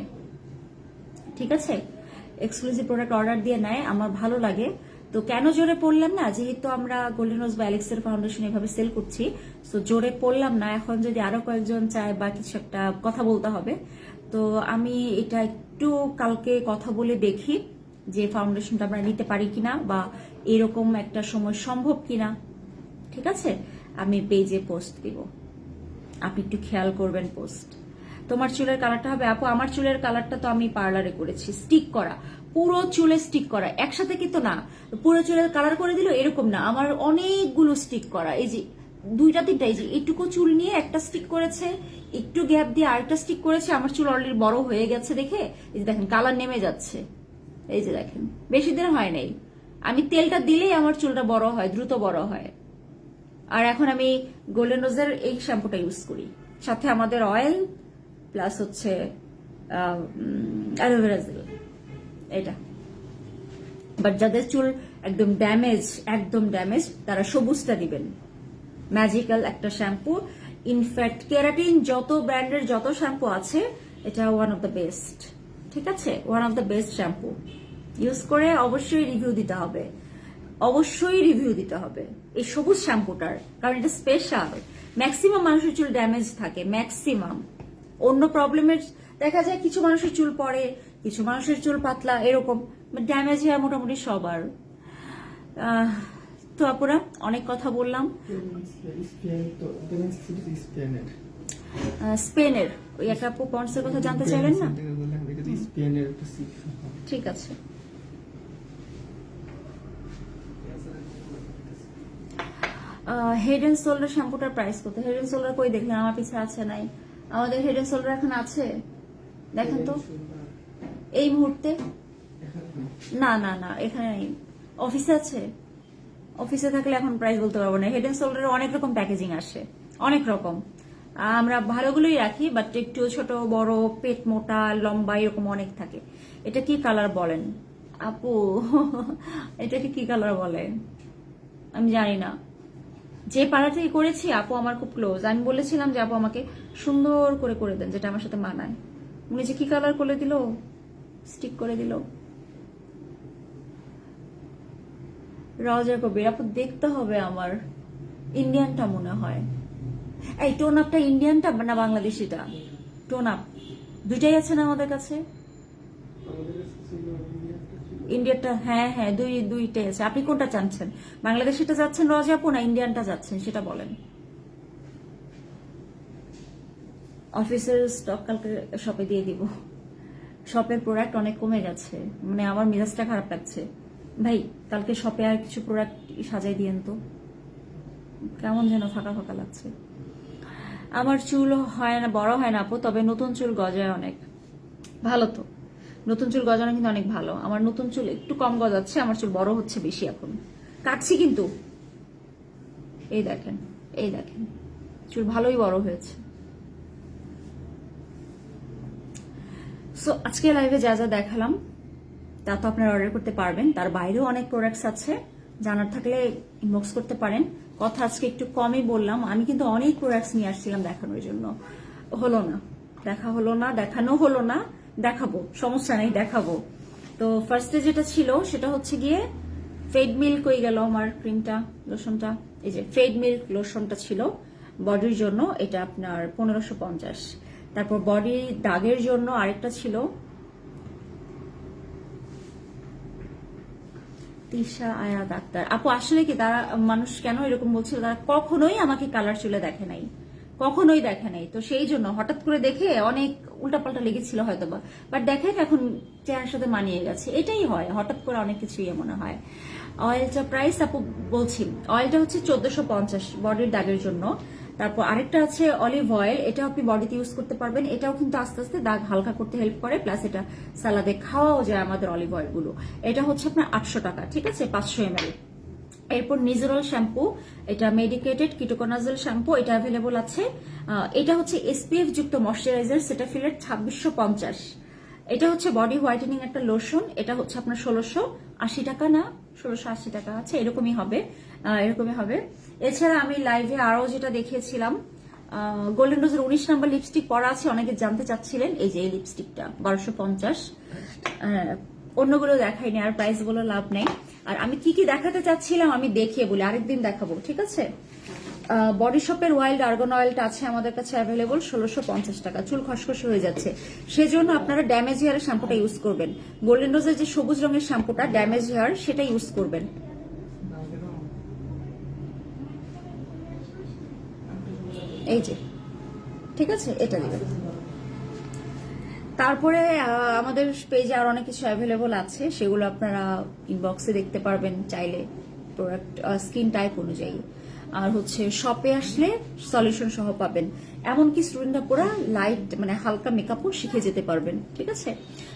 ঠিক আছে, এক্সক্লুসিভ প্রোডাক্ট অর্ডার দিয়ে নেয়, আমার ভালো লাগে। তো কেন জোরে পড়লাম না, যেহেতু আমরা গোল্ডেন রোজ বা অ্যালেক্সের ফাউন্ডেশন এভাবে সেল করছি, তো জোরে পড়লাম না। এখন যদি আরো কয়েকজন চায় বা কিছু একটা কথা বলতে হবে, তো আমি এটা একটু কালকে কথা বলে দেখি যে ফাউন্ডেশনটা আমরা নিতে পারি কিনা, বা এরকম একটা সময় সম্ভব কিনা, ঠিক আছে। আমি পেজে পোস্ট দিব, আপনি একটু খেয়াল করবেন পোস্ট। তোমার চুলের কালারটা হবে আপু? আমার চুলের কালারটা তো আমি পার্লারে করেছি, স্টিক করা, পুরো চুলে স্টিক করা, একসাথে কিন্তু না পুরো চুলের কালার করে দিল এরকম না, আমার অনেকগুলো স্টিক করা। এই যে 2টা 3টা, এই যে এইটুকু চুল নিয়ে একটা স্টিক করেছে, একটু গ্যাপ দিয়ে আরেকটা স্টিক করেছে। আমার চুল অলরেডি বড় হয়ে গেছে দেখে, এই যে দেখেন কালার নেমে যাচ্ছে, এই যে দেখেন বেশি দিন হয় নাই, আমি তেলটা দিলেই আমার চুলটা বড় হয়, দ্রুত বড় হয়। আর এখন আমি গোল্ডেন রোজের এই শ্যাম্পুটা ইউজ করি, সাথে আমাদের অয়েল প্লাস হচ্ছে অ্যালোভেরা জেল, এটা। বাট যাদের চুল একদম ড্যামেজ তারা সবুজটা দিবেন, ম্যাজিক্যাল একটা শ্যাম্পু। ইনফ্যাক্ট কেরাটিন যত ব্র্যান্ডের যত শ্যাম্পু আছে, এটা ওয়ান অফ দ্য বেস্ট, ঠিক আছে, one of the best shampoo. Use করে অবশ্যই রিভিউ দিতে হবে, এই সবুজ শ্যাম্পুটার, কারণ এটা স্পেশাল। ম্যাক্সিমাম মানুষের চুল ড্যামেজ থাকে, ম্যাক্সিমাম। অন্য প্রবলেমের দেখা যায় কিছু মানুষের চুল পড়ে, কিছু মানুষের চুল পাতলা, এরকম ড্যামেজ হেয়ার মোটামুটি সবার। তো আপুরা অনেক কথা বললাম। স্পেনের ওই একটা আপু পন্ডসের কথা জানতে চাইলেন না, ঠিক আছে। হেড এন্ড শোল্ডার শ্যাম্পুটার প্রাইস কত? হেড এন্ড শোল্ডার কই দেখলেন? আমার পিছে আছে নাই, আমাদের হেড এন্ড শোল্ডার এখন আছে, দেখেন তো এই মুহূর্তে। না না না, এখানে নেই, অফিসে আছে। অফিসে থাকলে এখন প্রাইস বলতে পারবো না। হেড এন্ড শোল্ডারের অনেক রকম প্যাকেজিং আসে, অনেক রকম। আমরা ভালোগুলোই রাখি, বাট একটু ছোট বড়, পেট মোটা লম্বা এরকম অনেক থাকে। এটা কি কালার বলেন আপু? এটাকে কি কালার বলে আমি জানি না। যে পার্লার থেকে করেছি আপু আমার খুব ক্লোজ, আমি বলেছিলাম যে আপু আমাকে সুন্দর করে করে দেন, যেটা আমার সাথে মানায়। উনি যে কি কালার করে দিল, স্টিক করে দিল। রজা কবির আপু দেখতে হবে আমার। ইন্ডিয়ানটা মনে হয়। এই টোন আপটা ইন্ডিয়ানটা না বাংলাদেশিটা? টোন আপ দুইটাই আছে না আমাদের কাছে? ইন্ডিয়ানটা, হ্যাঁ হ্যাঁ, দুইটাই আছে। আপনি কোনটা চাচ্ছেন? বাংলাদেশিটা যাচ্ছেন রজা আপু, না ইন্ডিয়ানটা যাচ্ছেন সেটা বলেন। অফিসের স্টক কালকে শপে দিয়ে দিব। শপের প্রোডাক্ট অনেক কমে গেছে, মানে আমার মেজাজটা খারাপ লাগছে ভাই। কালকে শপে আর কিছু প্রোডাক্ট সাজাই দিয়েন তো, কেমন যেন ফাঁকা ফাঁকা লাগছে। আমার চুল হয় না, বড় হয় না আপু, তবে নতুন চুল গজায় অনেক। ভালো তো, নতুন চুল গজানো কিন্তু অনেক ভালো। আমার নতুন চুল একটু কম গজাচ্ছে, আমার চুল বড় হচ্ছে বেশি এখন। কাটছি কিন্তু, এই দেখেন, এই দেখেন, চুল ভালোই বড় হয়েছে। সো আজকে লাইভে যা যা দেখালাম তা তো আপনারা অর্ডার করতে পারবেন। তার বাইরেও অনেক প্রোডাক্টস আছে, জানার থাকলে ইনবক্স করতে পারেন। কথা আজকে একটু কমই বললাম, আমি কিন্তু অনেক প্রোডাক্টস নিয়ে আসছিলাম দেখানোর জন্য, হলো না, দেখা হলো না, দেখানো হলো না। দেখাবো, সমস্যা নেই, দেখাবো। তো ফার্স্টে যেটা ছিল সেটা হচ্ছে গিয়ে ফেড মিল্ক হয়ে গেল আমার ক্রিমটা, লোশনটা। এই যে ফেড মিল্ক লোশনটা ছিল বডির জন্য, এটা আপনার 1550। তারপর বডি দাগের জন্য আরেকটা ছিল তিশা আয়া ডাক্তার আপু। আসলে কি তারা, মানুষ কেন এরকম বলছিল, তারা কখনোই আমাকে কালার চুলে দেখে নাই, কখনোই দেখে নাই। তো সেই জন্য হঠাৎ করে দেখে অনেক উল্টাপাল্টা লেগেছিল হয়তো বা, বাট দেখেন এখন চেহারার সাথে মানিয়ে গেছে। এটাই হয়, হঠাৎ করে অনেক কিছুই মনে হয়। অয়েলটা প্রাইস আপু বলছি, অয়েলটা হচ্ছে 1450 বডির দাগের জন্য। তারপর আরেকটা আছে অলিভ অয়েল, এটা আপনি বডিতে ইউজ করতে পারবেন। এটাও কিন্তু আস্তে আস্তে দাগ হালকা করতে হেল্প করে, প্লাস এটা সালাদে খাওয়াও যায় আমাদের অলিভ অয়েল গুলো। এটা হচ্ছে আপনার 800 টাকা, ঠিক আছে, 500 ml। এরপর নিজেরল শ্যাম্পু, এটা মেডিকেটেড কিটোকোনাজল শ্যাম্পু, এটা অ্যাভেলেবল আছে। এটা হচ্ছে এসপিএফ যুক্ত ময়শ্চারাইজার, সেটা ফিলের 2650। এটা হচ্ছে বডি হোয়াইটেনিং একটা লোশন, এটা হচ্ছে আপনার 1680 টাকা, না 1680 টাকা আছে, এরকমই হবে, এরকমই হবে। এছাড়া আমি লাইভে আরো যেটা দেখিয়েছিলাম, গোল্ডেন রোজের 19 নম্বর লিপস্টিক পরা আছে, অনেকে জানতে চাচ্ছিলেন। এই যে এই লিপস্টিকটা 1250। অন্যগুলো দেখাইনি, আর প্রাইস গুলো লাভ নেই। আর আমি কি কি দেখাতে চাচ্ছিলাম আমি দেখিয়ে বলি, আরেকদিন দেখাবো, ঠিক আছে। বডি শপের ওয়াইল্ড আর্গন অয়েলটা আছে আমাদের কাছে অ্যাভেলেবল 1650 টাকা। চুল খসখসে হয়ে যাচ্ছে, সেজন্য আপনারা ড্যামেজ হেয়ারের শ্যাম্পুটা ইউজ করবেন। গোল্ডেন রোজের যে সবুজ রঙের শ্যাম্পুটা ড্যামেজ হেয়ার, সেটা ইউজ করবেন। এই যে, ঠিক আছে, এটা দিবেন। তারপরে আমাদের পেজে আর অনেক কিছু অ্যাভেলেবল আছে, সেগুলো আপনারা ইনবক্সে দেখতে পারবেন চাইলে, প্রোডাক্ট স্কিন টাইপ অনুযায়ী। আর হচ্ছে শপে আসলে সলিউশন সহ পাবেন, এমনকি স্টুডেন্টরা পুরো লাইট মানে হালকা মেকআপও শিখে যেতে পারবেন, ঠিক আছে।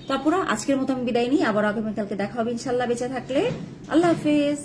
তারপরে আজকের মতো আমি বিদায় নিই, আবার আগামীকালকে দেখা হবে ইনশাল্লাহ, বেঁচে থাকলে। আল্লাহ হাফেজ।